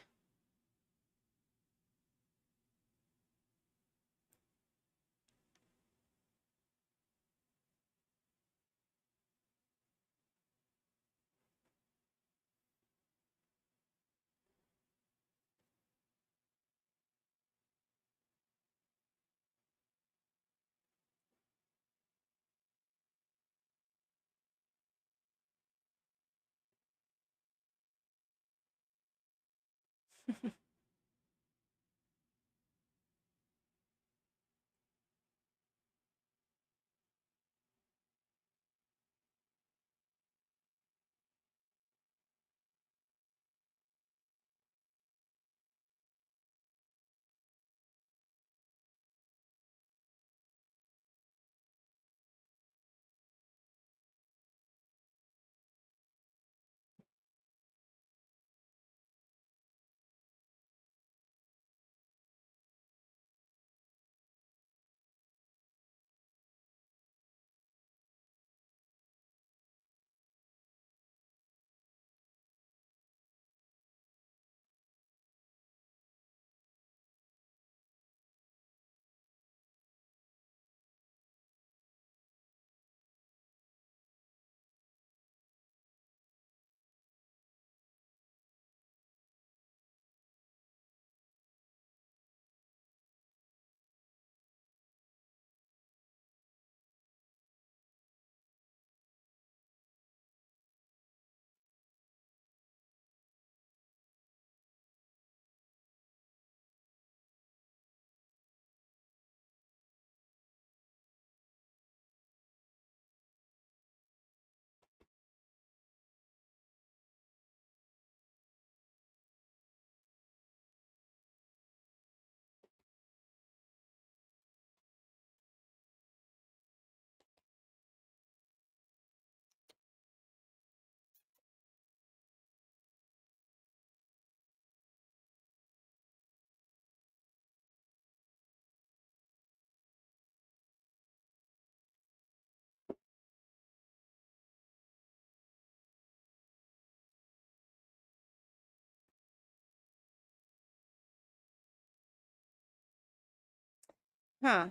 Huh.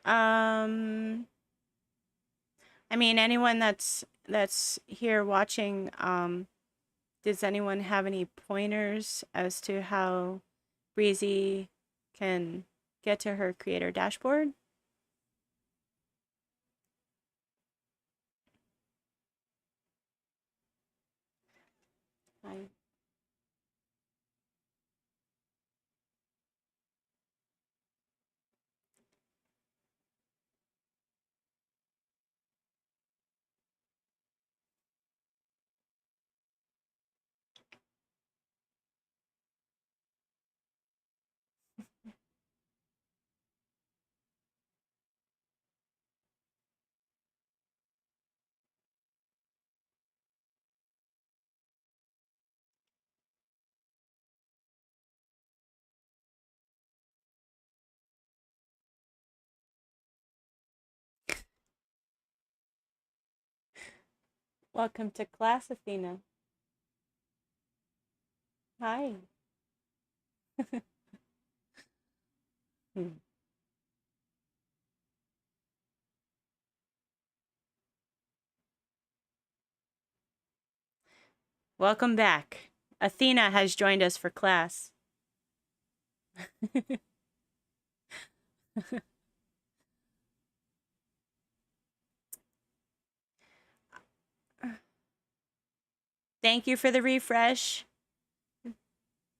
Um, I mean, anyone that's here watching, does anyone have any pointers as to how Breezy can get to her creator dashboard? I, welcome to class, Athena. Hi. Hmm. Welcome back. Athena has joined us for class. Thank you for the refresh,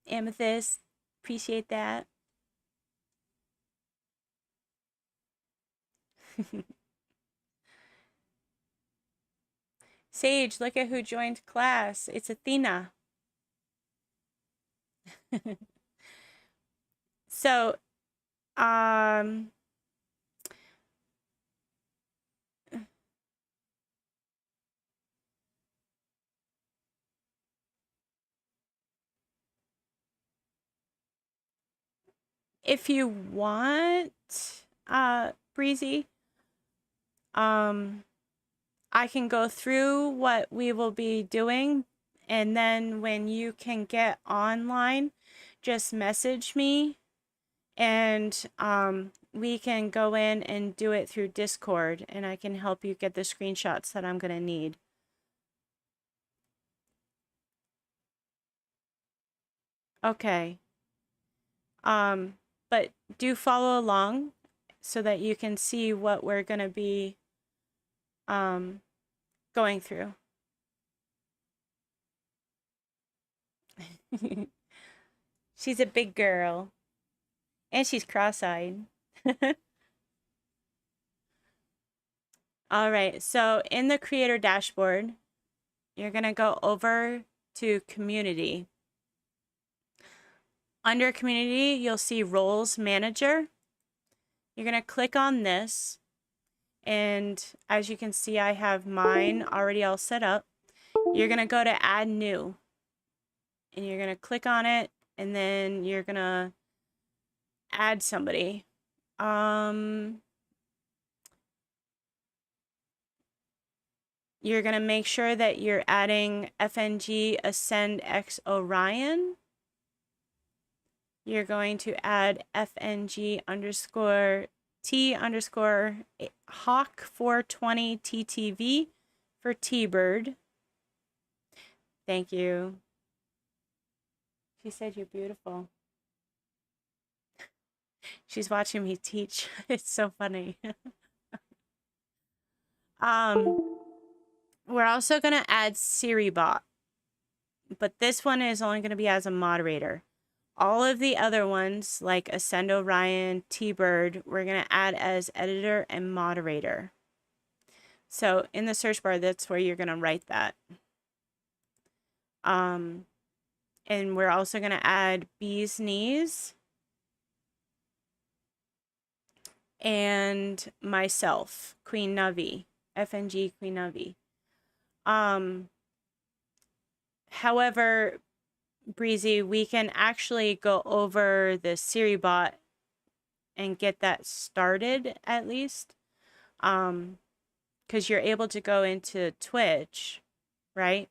Amethyst. Appreciate that. Sage, look at who joined class. It's Athena. So, um, if you want, Breezy, I can go through what we will be doing, and then when you can get online, just message me, and we can go in and do it through Discord, and I can help you get the screenshots that I'm gonna need. Okay. But do follow along so that you can see what we're gonna be going through. She's a big girl. And she's cross-eyed. All right, so in the creator dashboard, you're gonna go over to community. Under community, you'll see roles manager. You're gonna click on this, and as you can see, I have mine already all set up. You're gonna go to add new, and you're gonna click on it, and then you're gonna add somebody. You're gonna make sure that you're adding FNG Ascend X Orion. You're going to add FNG underscore T underscore Hawk 420 TTV for T-Bird. Thank you. She said you're beautiful. She's watching me teach. It's so funny. We're also gonna add SiriBot, but this one is only gonna be as a moderator. All of the other ones, like Ascend Orion, T-Bird, we're going to add as editor and moderator. So in the search bar, that's where you're going to write that. And we're also going to add Bee's Knees and myself, Queen Navi, FNG Queen Navi. However, Breezy, we can actually go over the SiriBot and get that started at least. Because you're able to go into Twitch, right?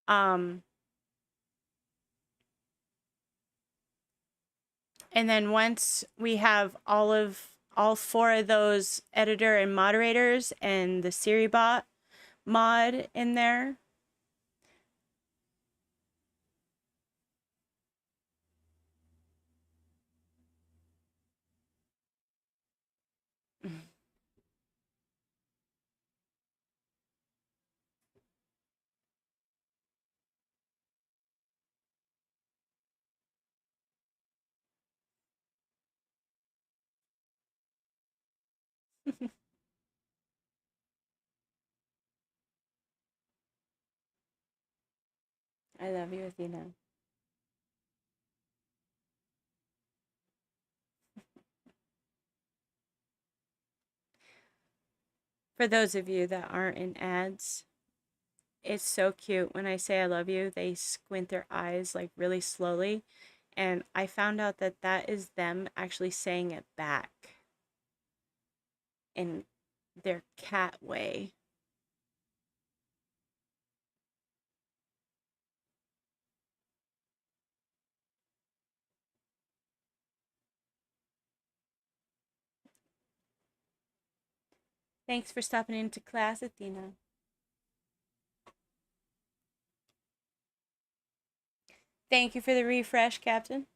Um, and then once we have all four of those editor and moderators and the Siribot mod in there, I love you, Athena. For those of you that aren't in ads, it's so cute. When I say I love you, they squint their eyes like really slowly. And I found out that that is them actually saying it back in their cat way. Thanks for stopping into class, Athena. Thank you for the refresh, Captain.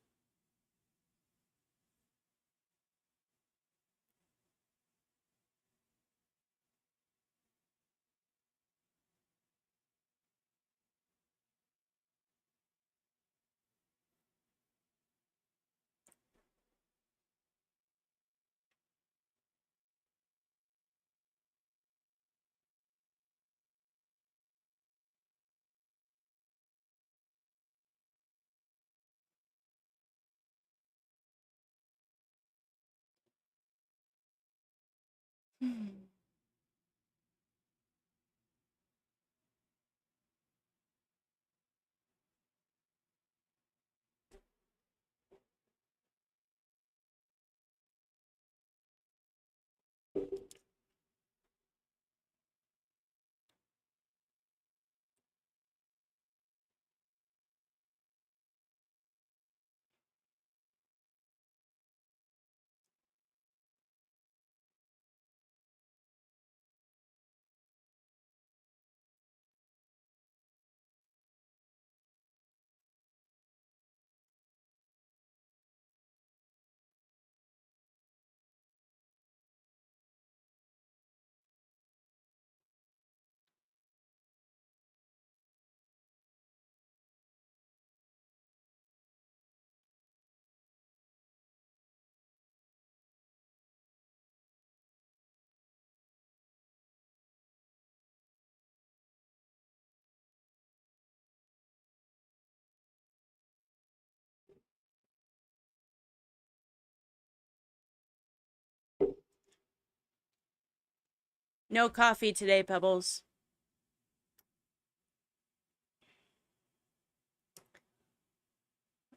No coffee today, Pebbles.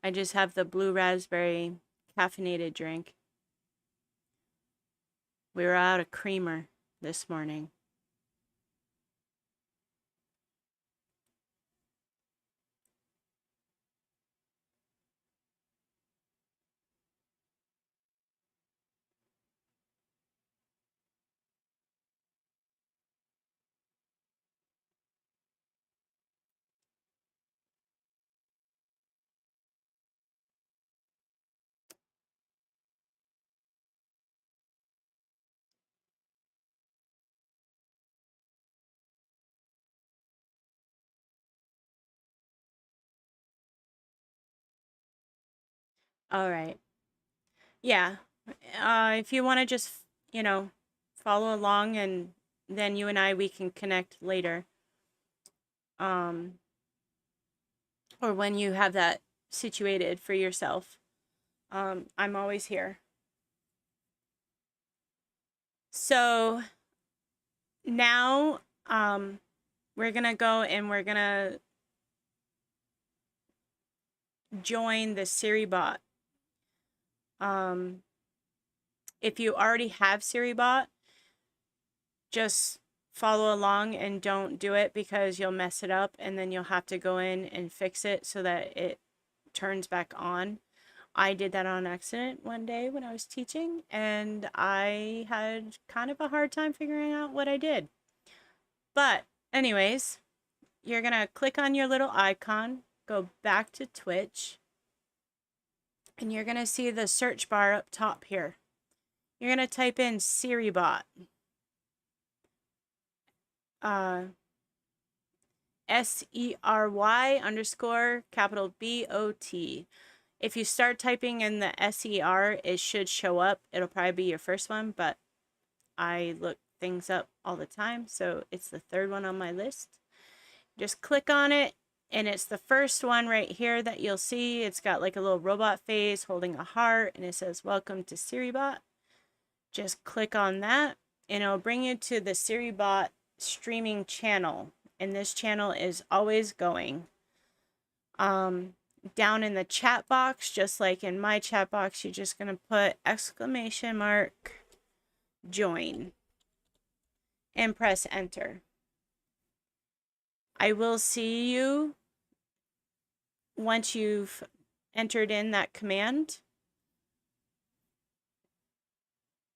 I just have the blue raspberry caffeinated drink. We were out of creamer this morning. All right. Yeah. If you want to just, you know, follow along and then you and we can connect later. Um, or when you have that situated for yourself. I'm always here. So now we're going to go and we're going to join the Siribot. If you already have Siribot, just follow along and don't do it because you'll mess it up and then you'll have to go in and fix it so that it turns back on. I did that on accident one day when I was teaching, and I had kind of a hard time figuring out what I did. But anyways, you're going to click on your little icon, go back to Twitch, and you're going to see the search bar up top here. You're going to type in SiriBot. SERY_BOT. If you start typing in the SER, it should show up. It'll probably be your first one, but I look things up all the time, so it's the third one on my list. Just click on it, and it's the first one right here that you'll see. It's got like a little robot face holding a heart, and it says, "Welcome to SiriBot." Just click on that, and it'll bring you to the SiriBot streaming channel, and this channel is always going. Down in the chat box, just like in my chat box, you're just gonna put !join and press enter. I will see you once you've entered in that command.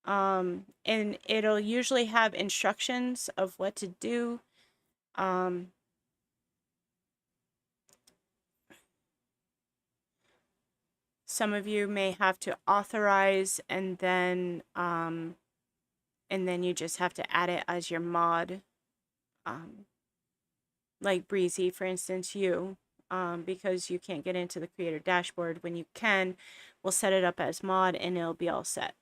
And it'll usually have instructions of what to do. Some of you may have to authorize, and then you just have to add it as your mod. Like Breezy, for instance, because you can't get into the creator dashboard. When you can, we'll set it up as mod and it'll be all set.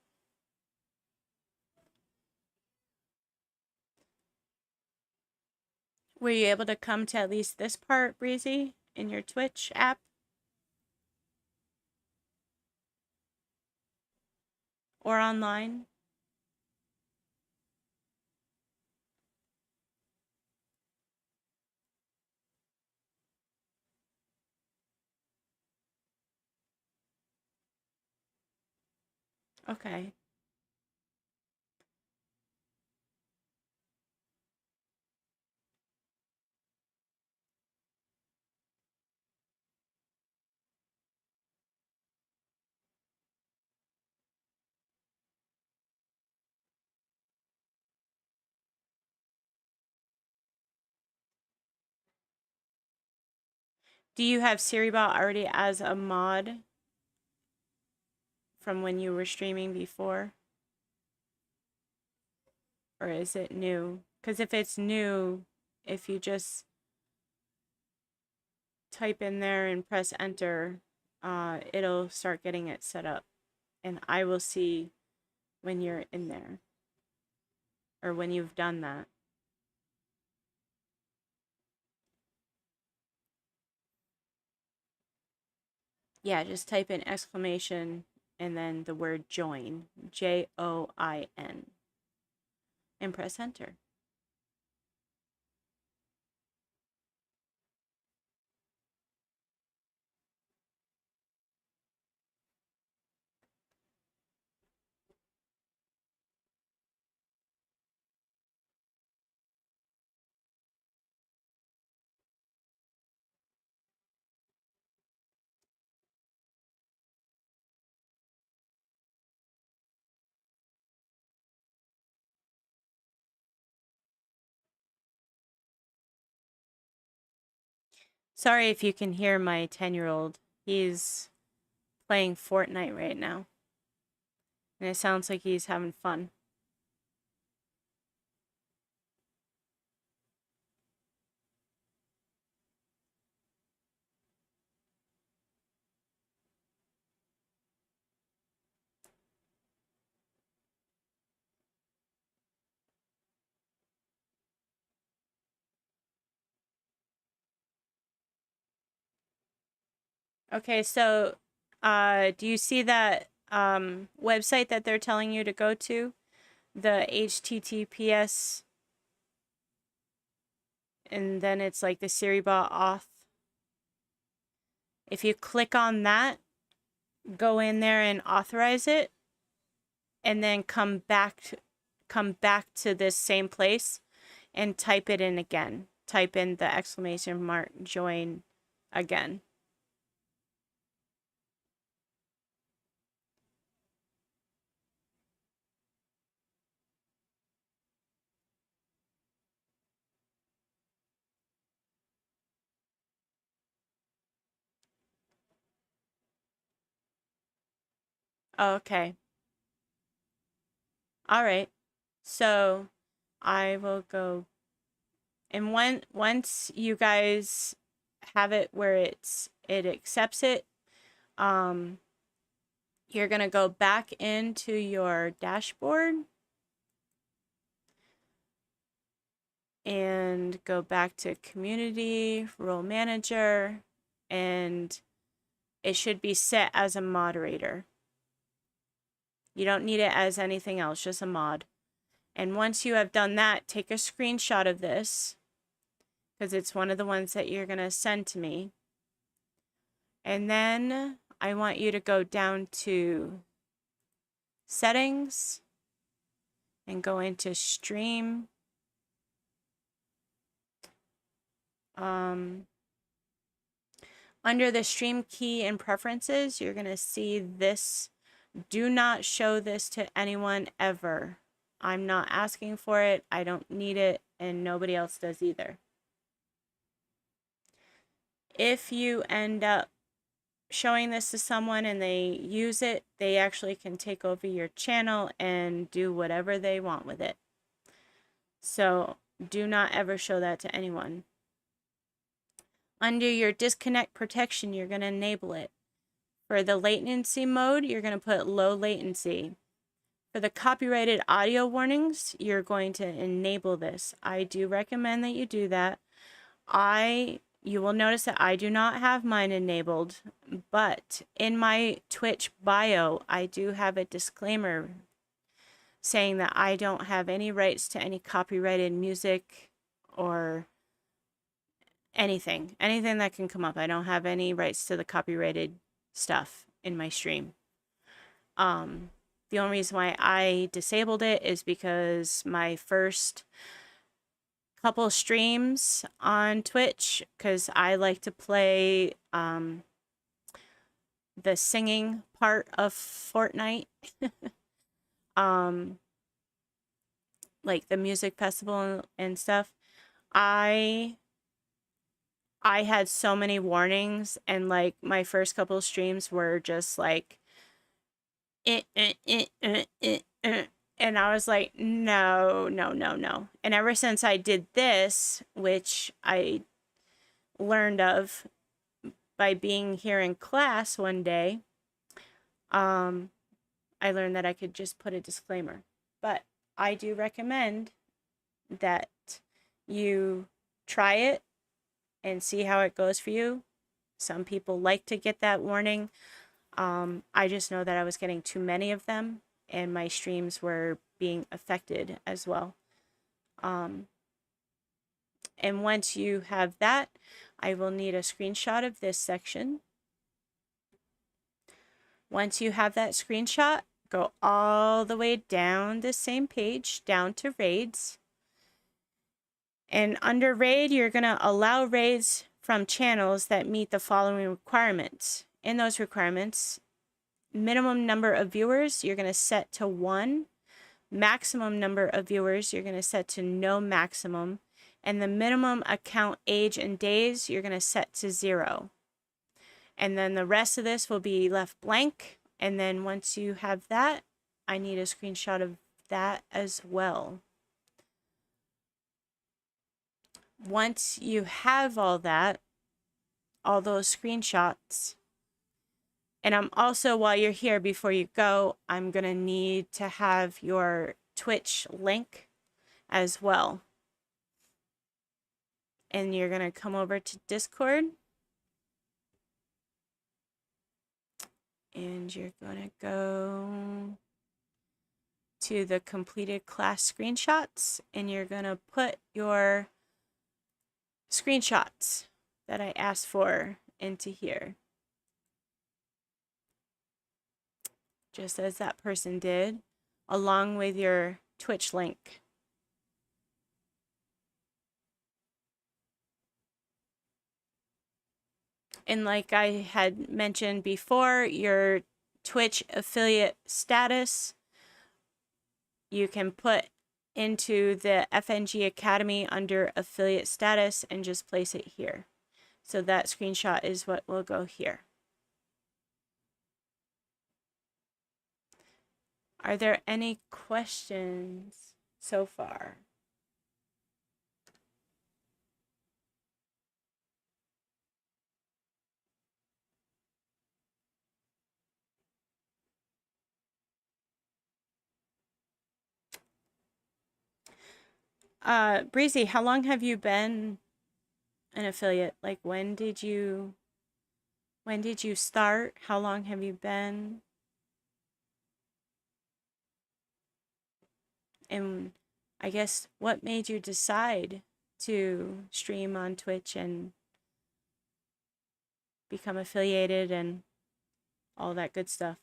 Were you able to come to at least this part, Breezy, in your Twitch app? Or online? Okay. Do you have SiriBot already as a mod from when you were streaming before? Or is it new? Because if it's new, if you just type in there and press enter, it'll start getting it set up. And I will see when you're in there. Or when you've done that. Yeah, just type in exclamation and then the word join, JOIN, and press enter. Sorry if you can hear my 10-year-old. He's playing Fortnite right now. And it sounds like he's having fun. Okay, so do you see that website that they're telling you to go to? The HTTPS, and then it's like the SiriBot auth. If you click on that, go in there and authorize it, and then come back to this same place. and type it in again. Type in the exclamation mark join again. Okay. All right. So I will go, and once you guys have it where it accepts it, you're gonna go back into your dashboard and go back to community, role manager, and it should be set as a moderator. You don't need it as anything else, just a mod. And once you have done that, take a screenshot of this because it's one of the ones that you're going to send to me. And then I want you to go down to settings and go into stream. Under the stream key and preferences, you're going to see this. Do not show this to anyone ever. I'm not asking for it. I don't need it, and nobody else does either. If you end up showing this to someone and they use it, they actually can take over your channel and do whatever they want with it. So do not ever show that to anyone. Under your disconnect protection, you're going to enable it. For the latency mode, you're going to put low latency. For the copyrighted audio warnings, you're going to enable this. I do recommend that you do that. You will notice that I do not have mine enabled, but in my Twitch bio, I do have a disclaimer saying that I don't have any rights to any copyrighted music or anything that can come up. I don't have any rights to the copyrighted stuff in my stream. The only reason why I disabled it is because my first couple streams on Twitch, because I like to play the singing part of Fortnite, like the music festival and stuff. I had so many warnings, and like my first couple streams were just like and I was like, no. And ever since I did this, which I learned of by being here in class one day, I learned that I could just put a disclaimer. But I do recommend that you try it and see how it goes for you. Some people like to get that warning. I just know that I was getting too many of them, and my streams were being affected as well. And once you have that, I will need a screenshot of this section. Once you have that screenshot, go all the way down the same page, down to raids. And under raid, you're going to allow raids from channels that meet the following requirements. In those requirements, minimum number of viewers, you're going to set to 1. Maximum number of viewers, you're going to set to no maximum. And the minimum account age and days, you're going to set to 0. And then the rest of this will be left blank. And then once you have that, I need a screenshot of that as well. Once you have all that, all those screenshots, and I'm also, while you're here, before you go, I'm going to need to have your Twitch link as well. And you're going to come over to Discord. And you're going to go to the completed class screenshots. And you're going to put your screenshots that I asked for into here. Just as that person did, along with your Twitch link. And like I had mentioned before, your Twitch affiliate status, you can put into the FNG Academy under affiliate status and just place it here. So that screenshot is what will go here. Are there any questions so far? Breezy, how long have you been an affiliate? Like when did you start? How long have you been? And I guess what made you decide to stream on Twitch and become affiliated and all that good stuff?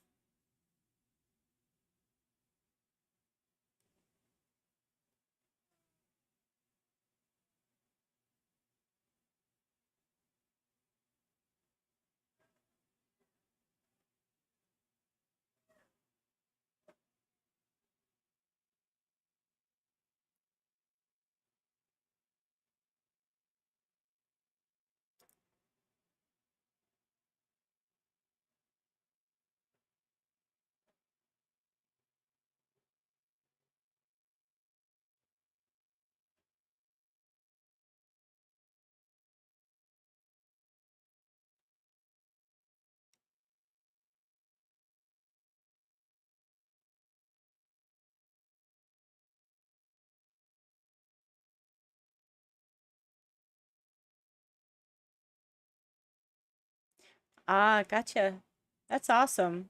Ah, gotcha. That's awesome.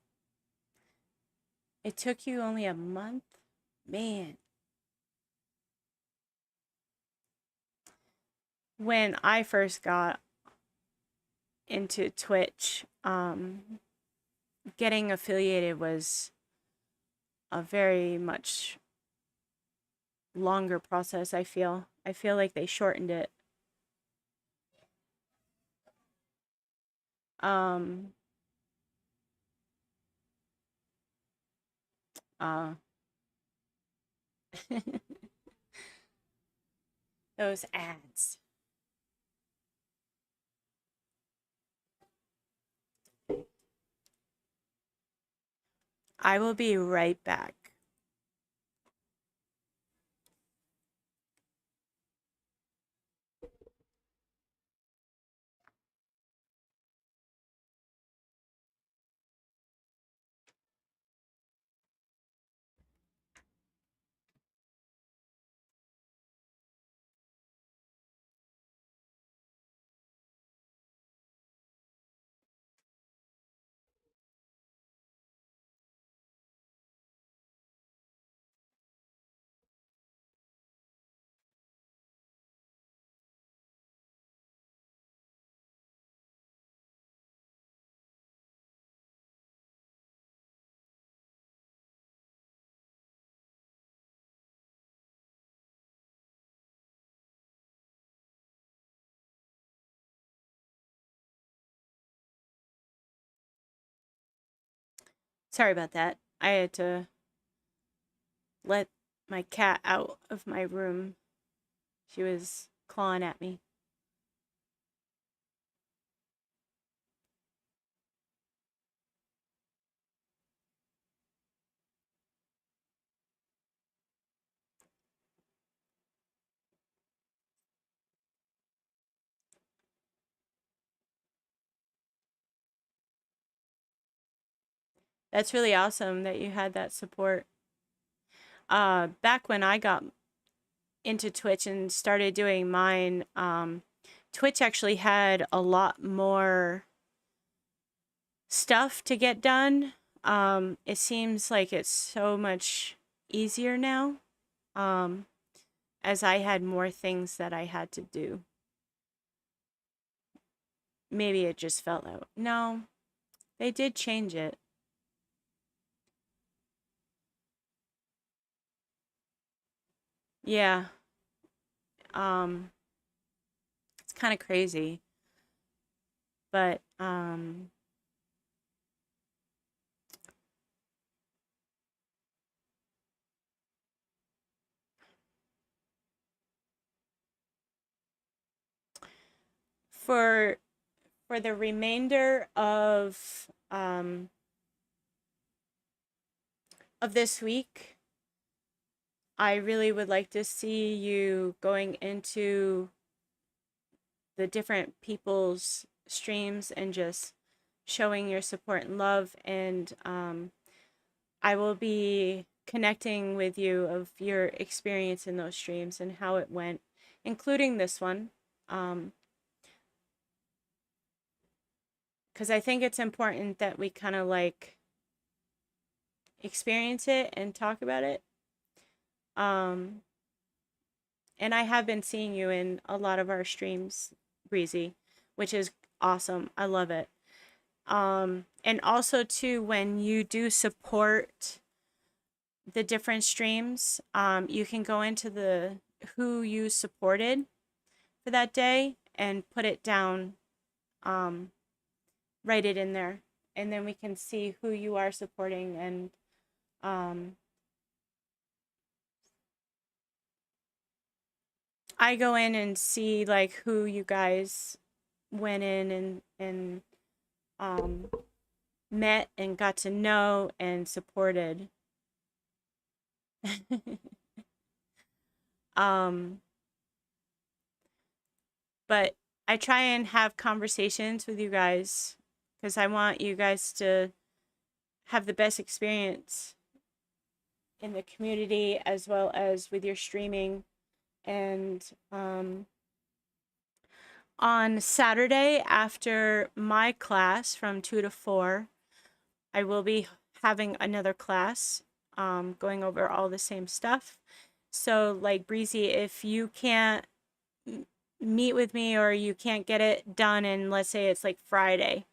It took you only a month? Man. When I first got into Twitch, getting affiliated was a very much longer process, I feel. I feel like they shortened it. Um, uh, those ads. I will be right back. Sorry about that. I had to let my cat out of my room. She was clawing at me. That's really awesome that you had that support. Back when I got into Twitch and started doing mine, Twitch actually had a lot more stuff to get done. It seems like it's so much easier now, um, as I had more things that I had to do. Maybe it just felt out. No, they did change it. Yeah. Um, it's kind of crazy. But for the remainder of this week, I really would like to see you going into the different people's streams and just showing your support and love. And I will be connecting with you of your experience in those streams and how it went, including this one. Because I think it's important that we kind of like experience it and talk about it. And I have been seeing you in a lot of our streams, Breezy, which is awesome. I love it. And also too, when you do support the different streams, you can go into the who you supported for that day and put it down, write it in there, and then we can see who you are supporting. And I go in and see like who you guys went in and met and got to know and supported. um but I try and have conversations with you guys because I want you guys to have the best experience in the community as well as with your streaming. And on Saturday after my class from 2 to 4, I will be having another class, going over all the same stuff. So like Breezy, if you can't meet with me or you can't get it done and let's say it's like Friday,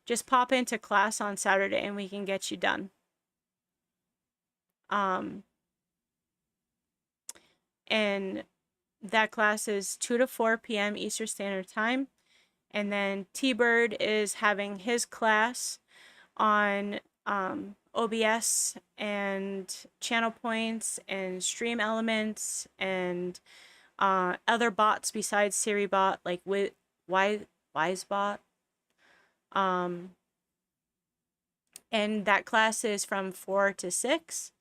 just pop into class on Saturday and we can get you done. And that class is 2 to 4 p.m. Eastern Standard Time. And then T-Bird is having his class on OBS and channel points and stream elements and other bots besides SiriBot, like with WiseBot. And that class is from 4 to 6.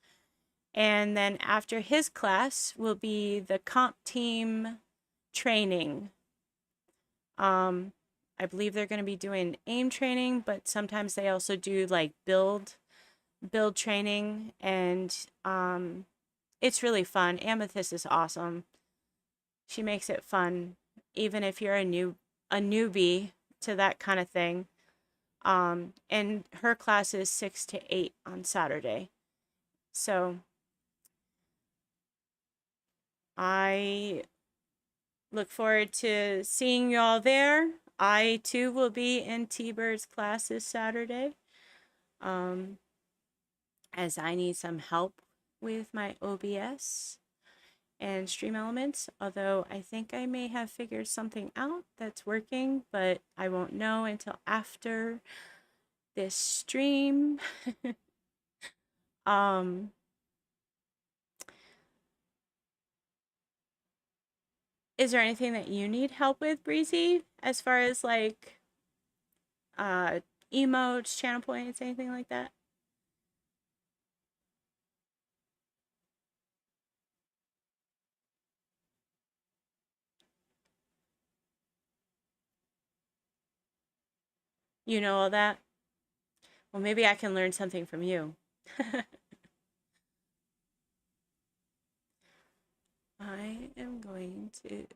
And then after his class will be the comp team training. I believe they're going to be doing aim training, but sometimes they also do like build training, and it's really fun. Amethyst is awesome. She makes it fun, even if you're a newbie to that kind of thing. And her class is 6 to 8 on Saturday. So I look forward to seeing you all there. I too will be in T-Bird's class this Saturday, as I need some help with my OBS and stream elements, although I think I may have figured something out that's working, but I won't know until after this stream. Is there anything that you need help with, Breezy, as far as like emotes, channel points, anything like that? You know all that? Well, maybe I can learn something from you. I am going to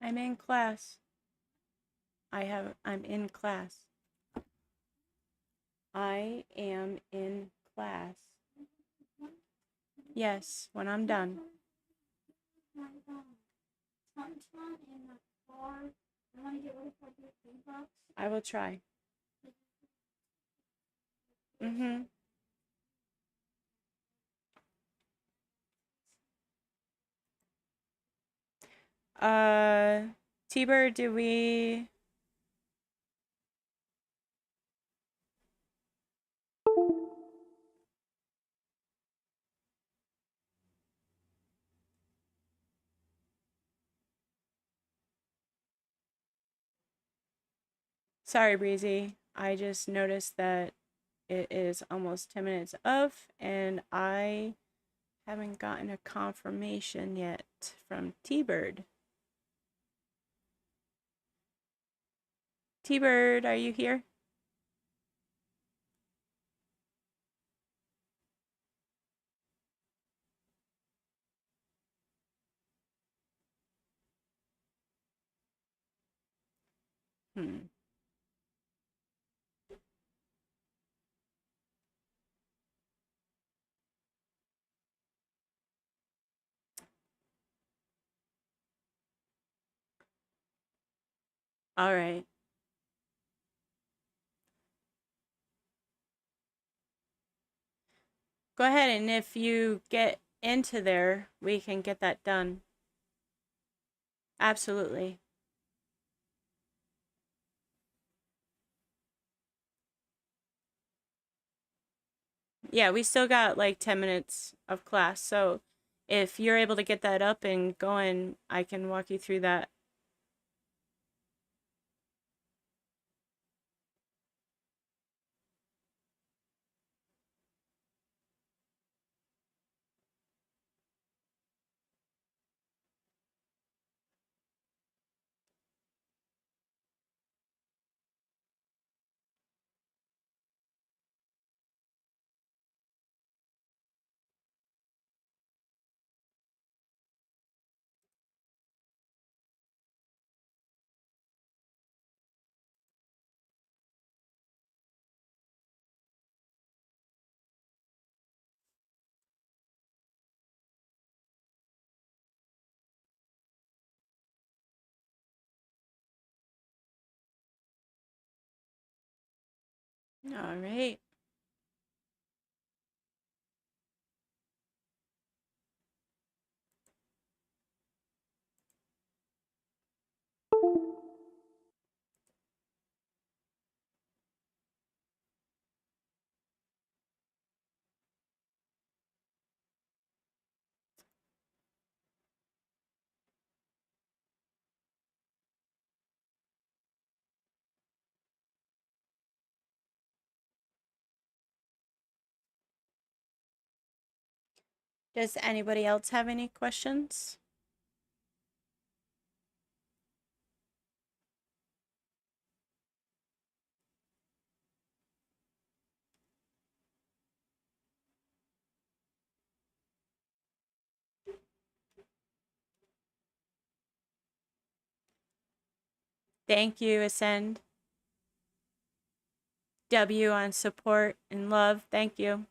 I'm in class. I'm in class. I am in class. Yes, when I'm done. I will try. Mm-hmm. T-Bird, do we... Sorry, Breezy. I just noticed that it is almost 10 minutes of, and I haven't gotten a confirmation yet from T-Bird. T-Bird, are you here? Hmm. All right. Go ahead, and if you get into there, we can get that done. Absolutely. Yeah, we still got like 10 minutes of class, so if you're able to get that up and going, I can walk you through that. All right. Does anybody else have any questions? Thank you, Ascend. W on support and love. Thank you.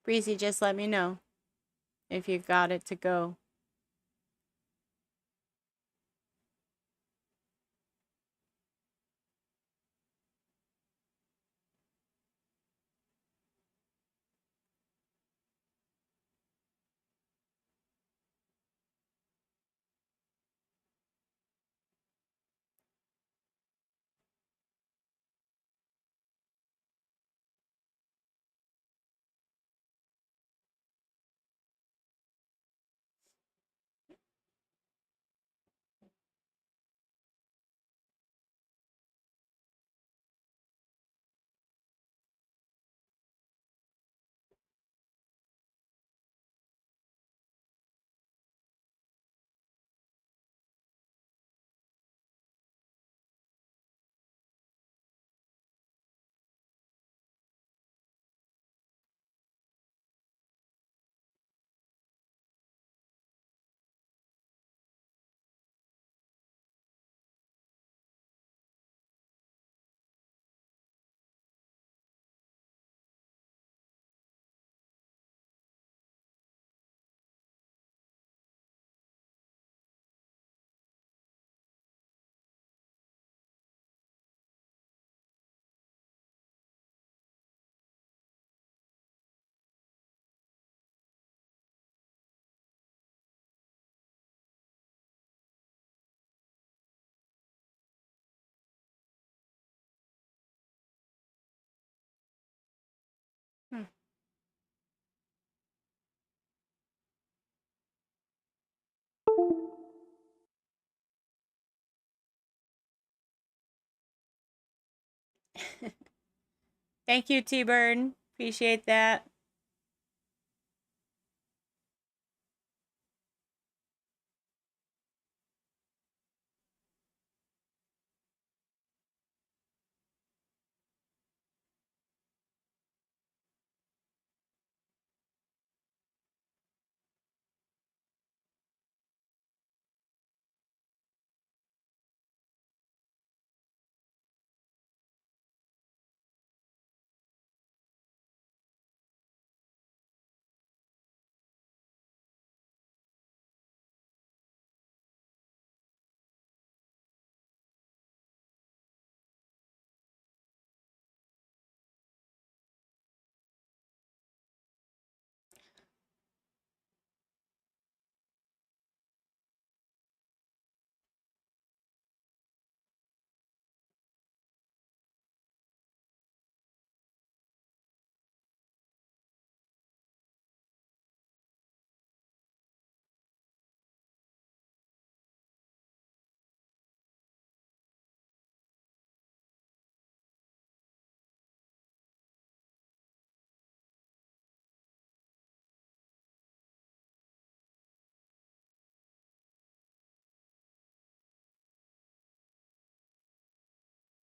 Breezy, just let me know if you got it to go. Thank you, T-Bird. Appreciate that.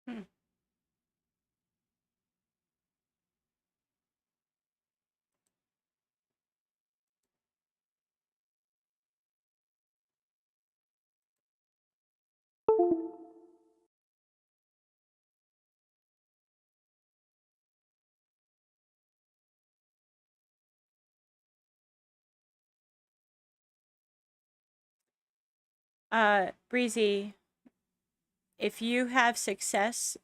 Hmm. Breezy, if you have success,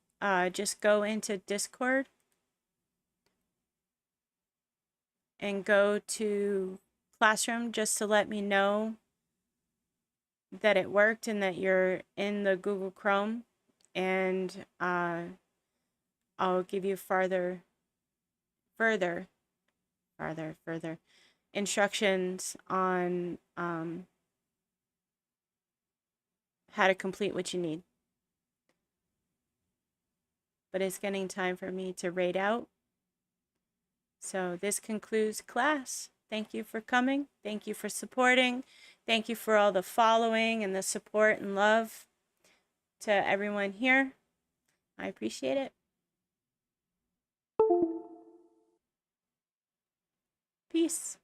just go into Discord and go to Classroom just to let me know that it worked and that you're in the Google Chrome, and I'll give you further, further instructions on how to complete what you need. But it's getting time for me to raid out. So this concludes class. Thank you for coming. Thank you for supporting. Thank you for all the following and the support and love to everyone here. I appreciate it. Peace.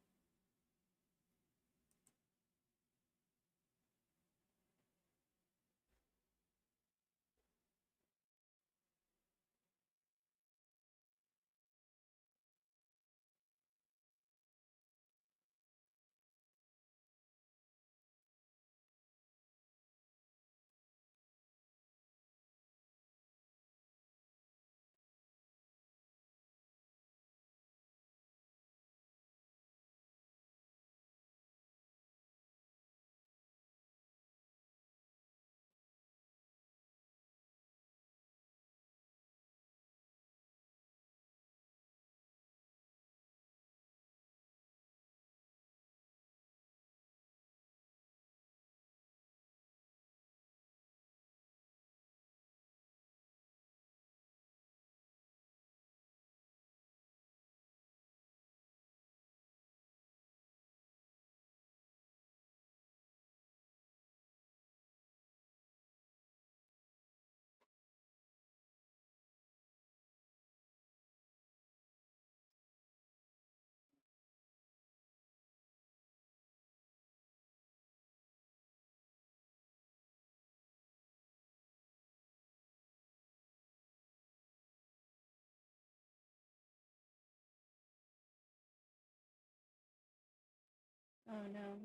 Oh no.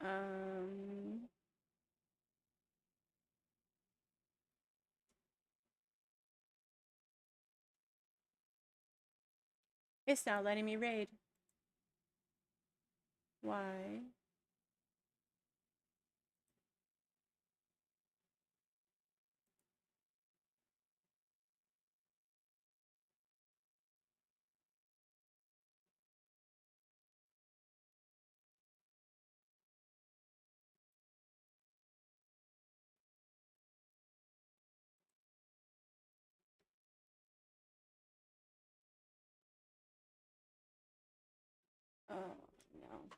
Um, it's not letting me raid. Why? Oh, no.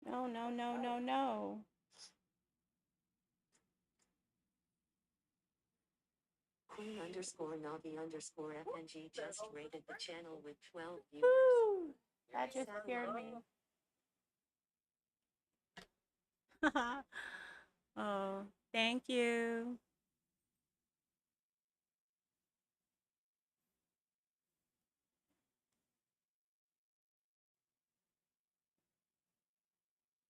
No, no, no, no, no. Queen_Navi_FNG just rated the channel with 12 viewers. Woo! That just scared me. Oh, thank you.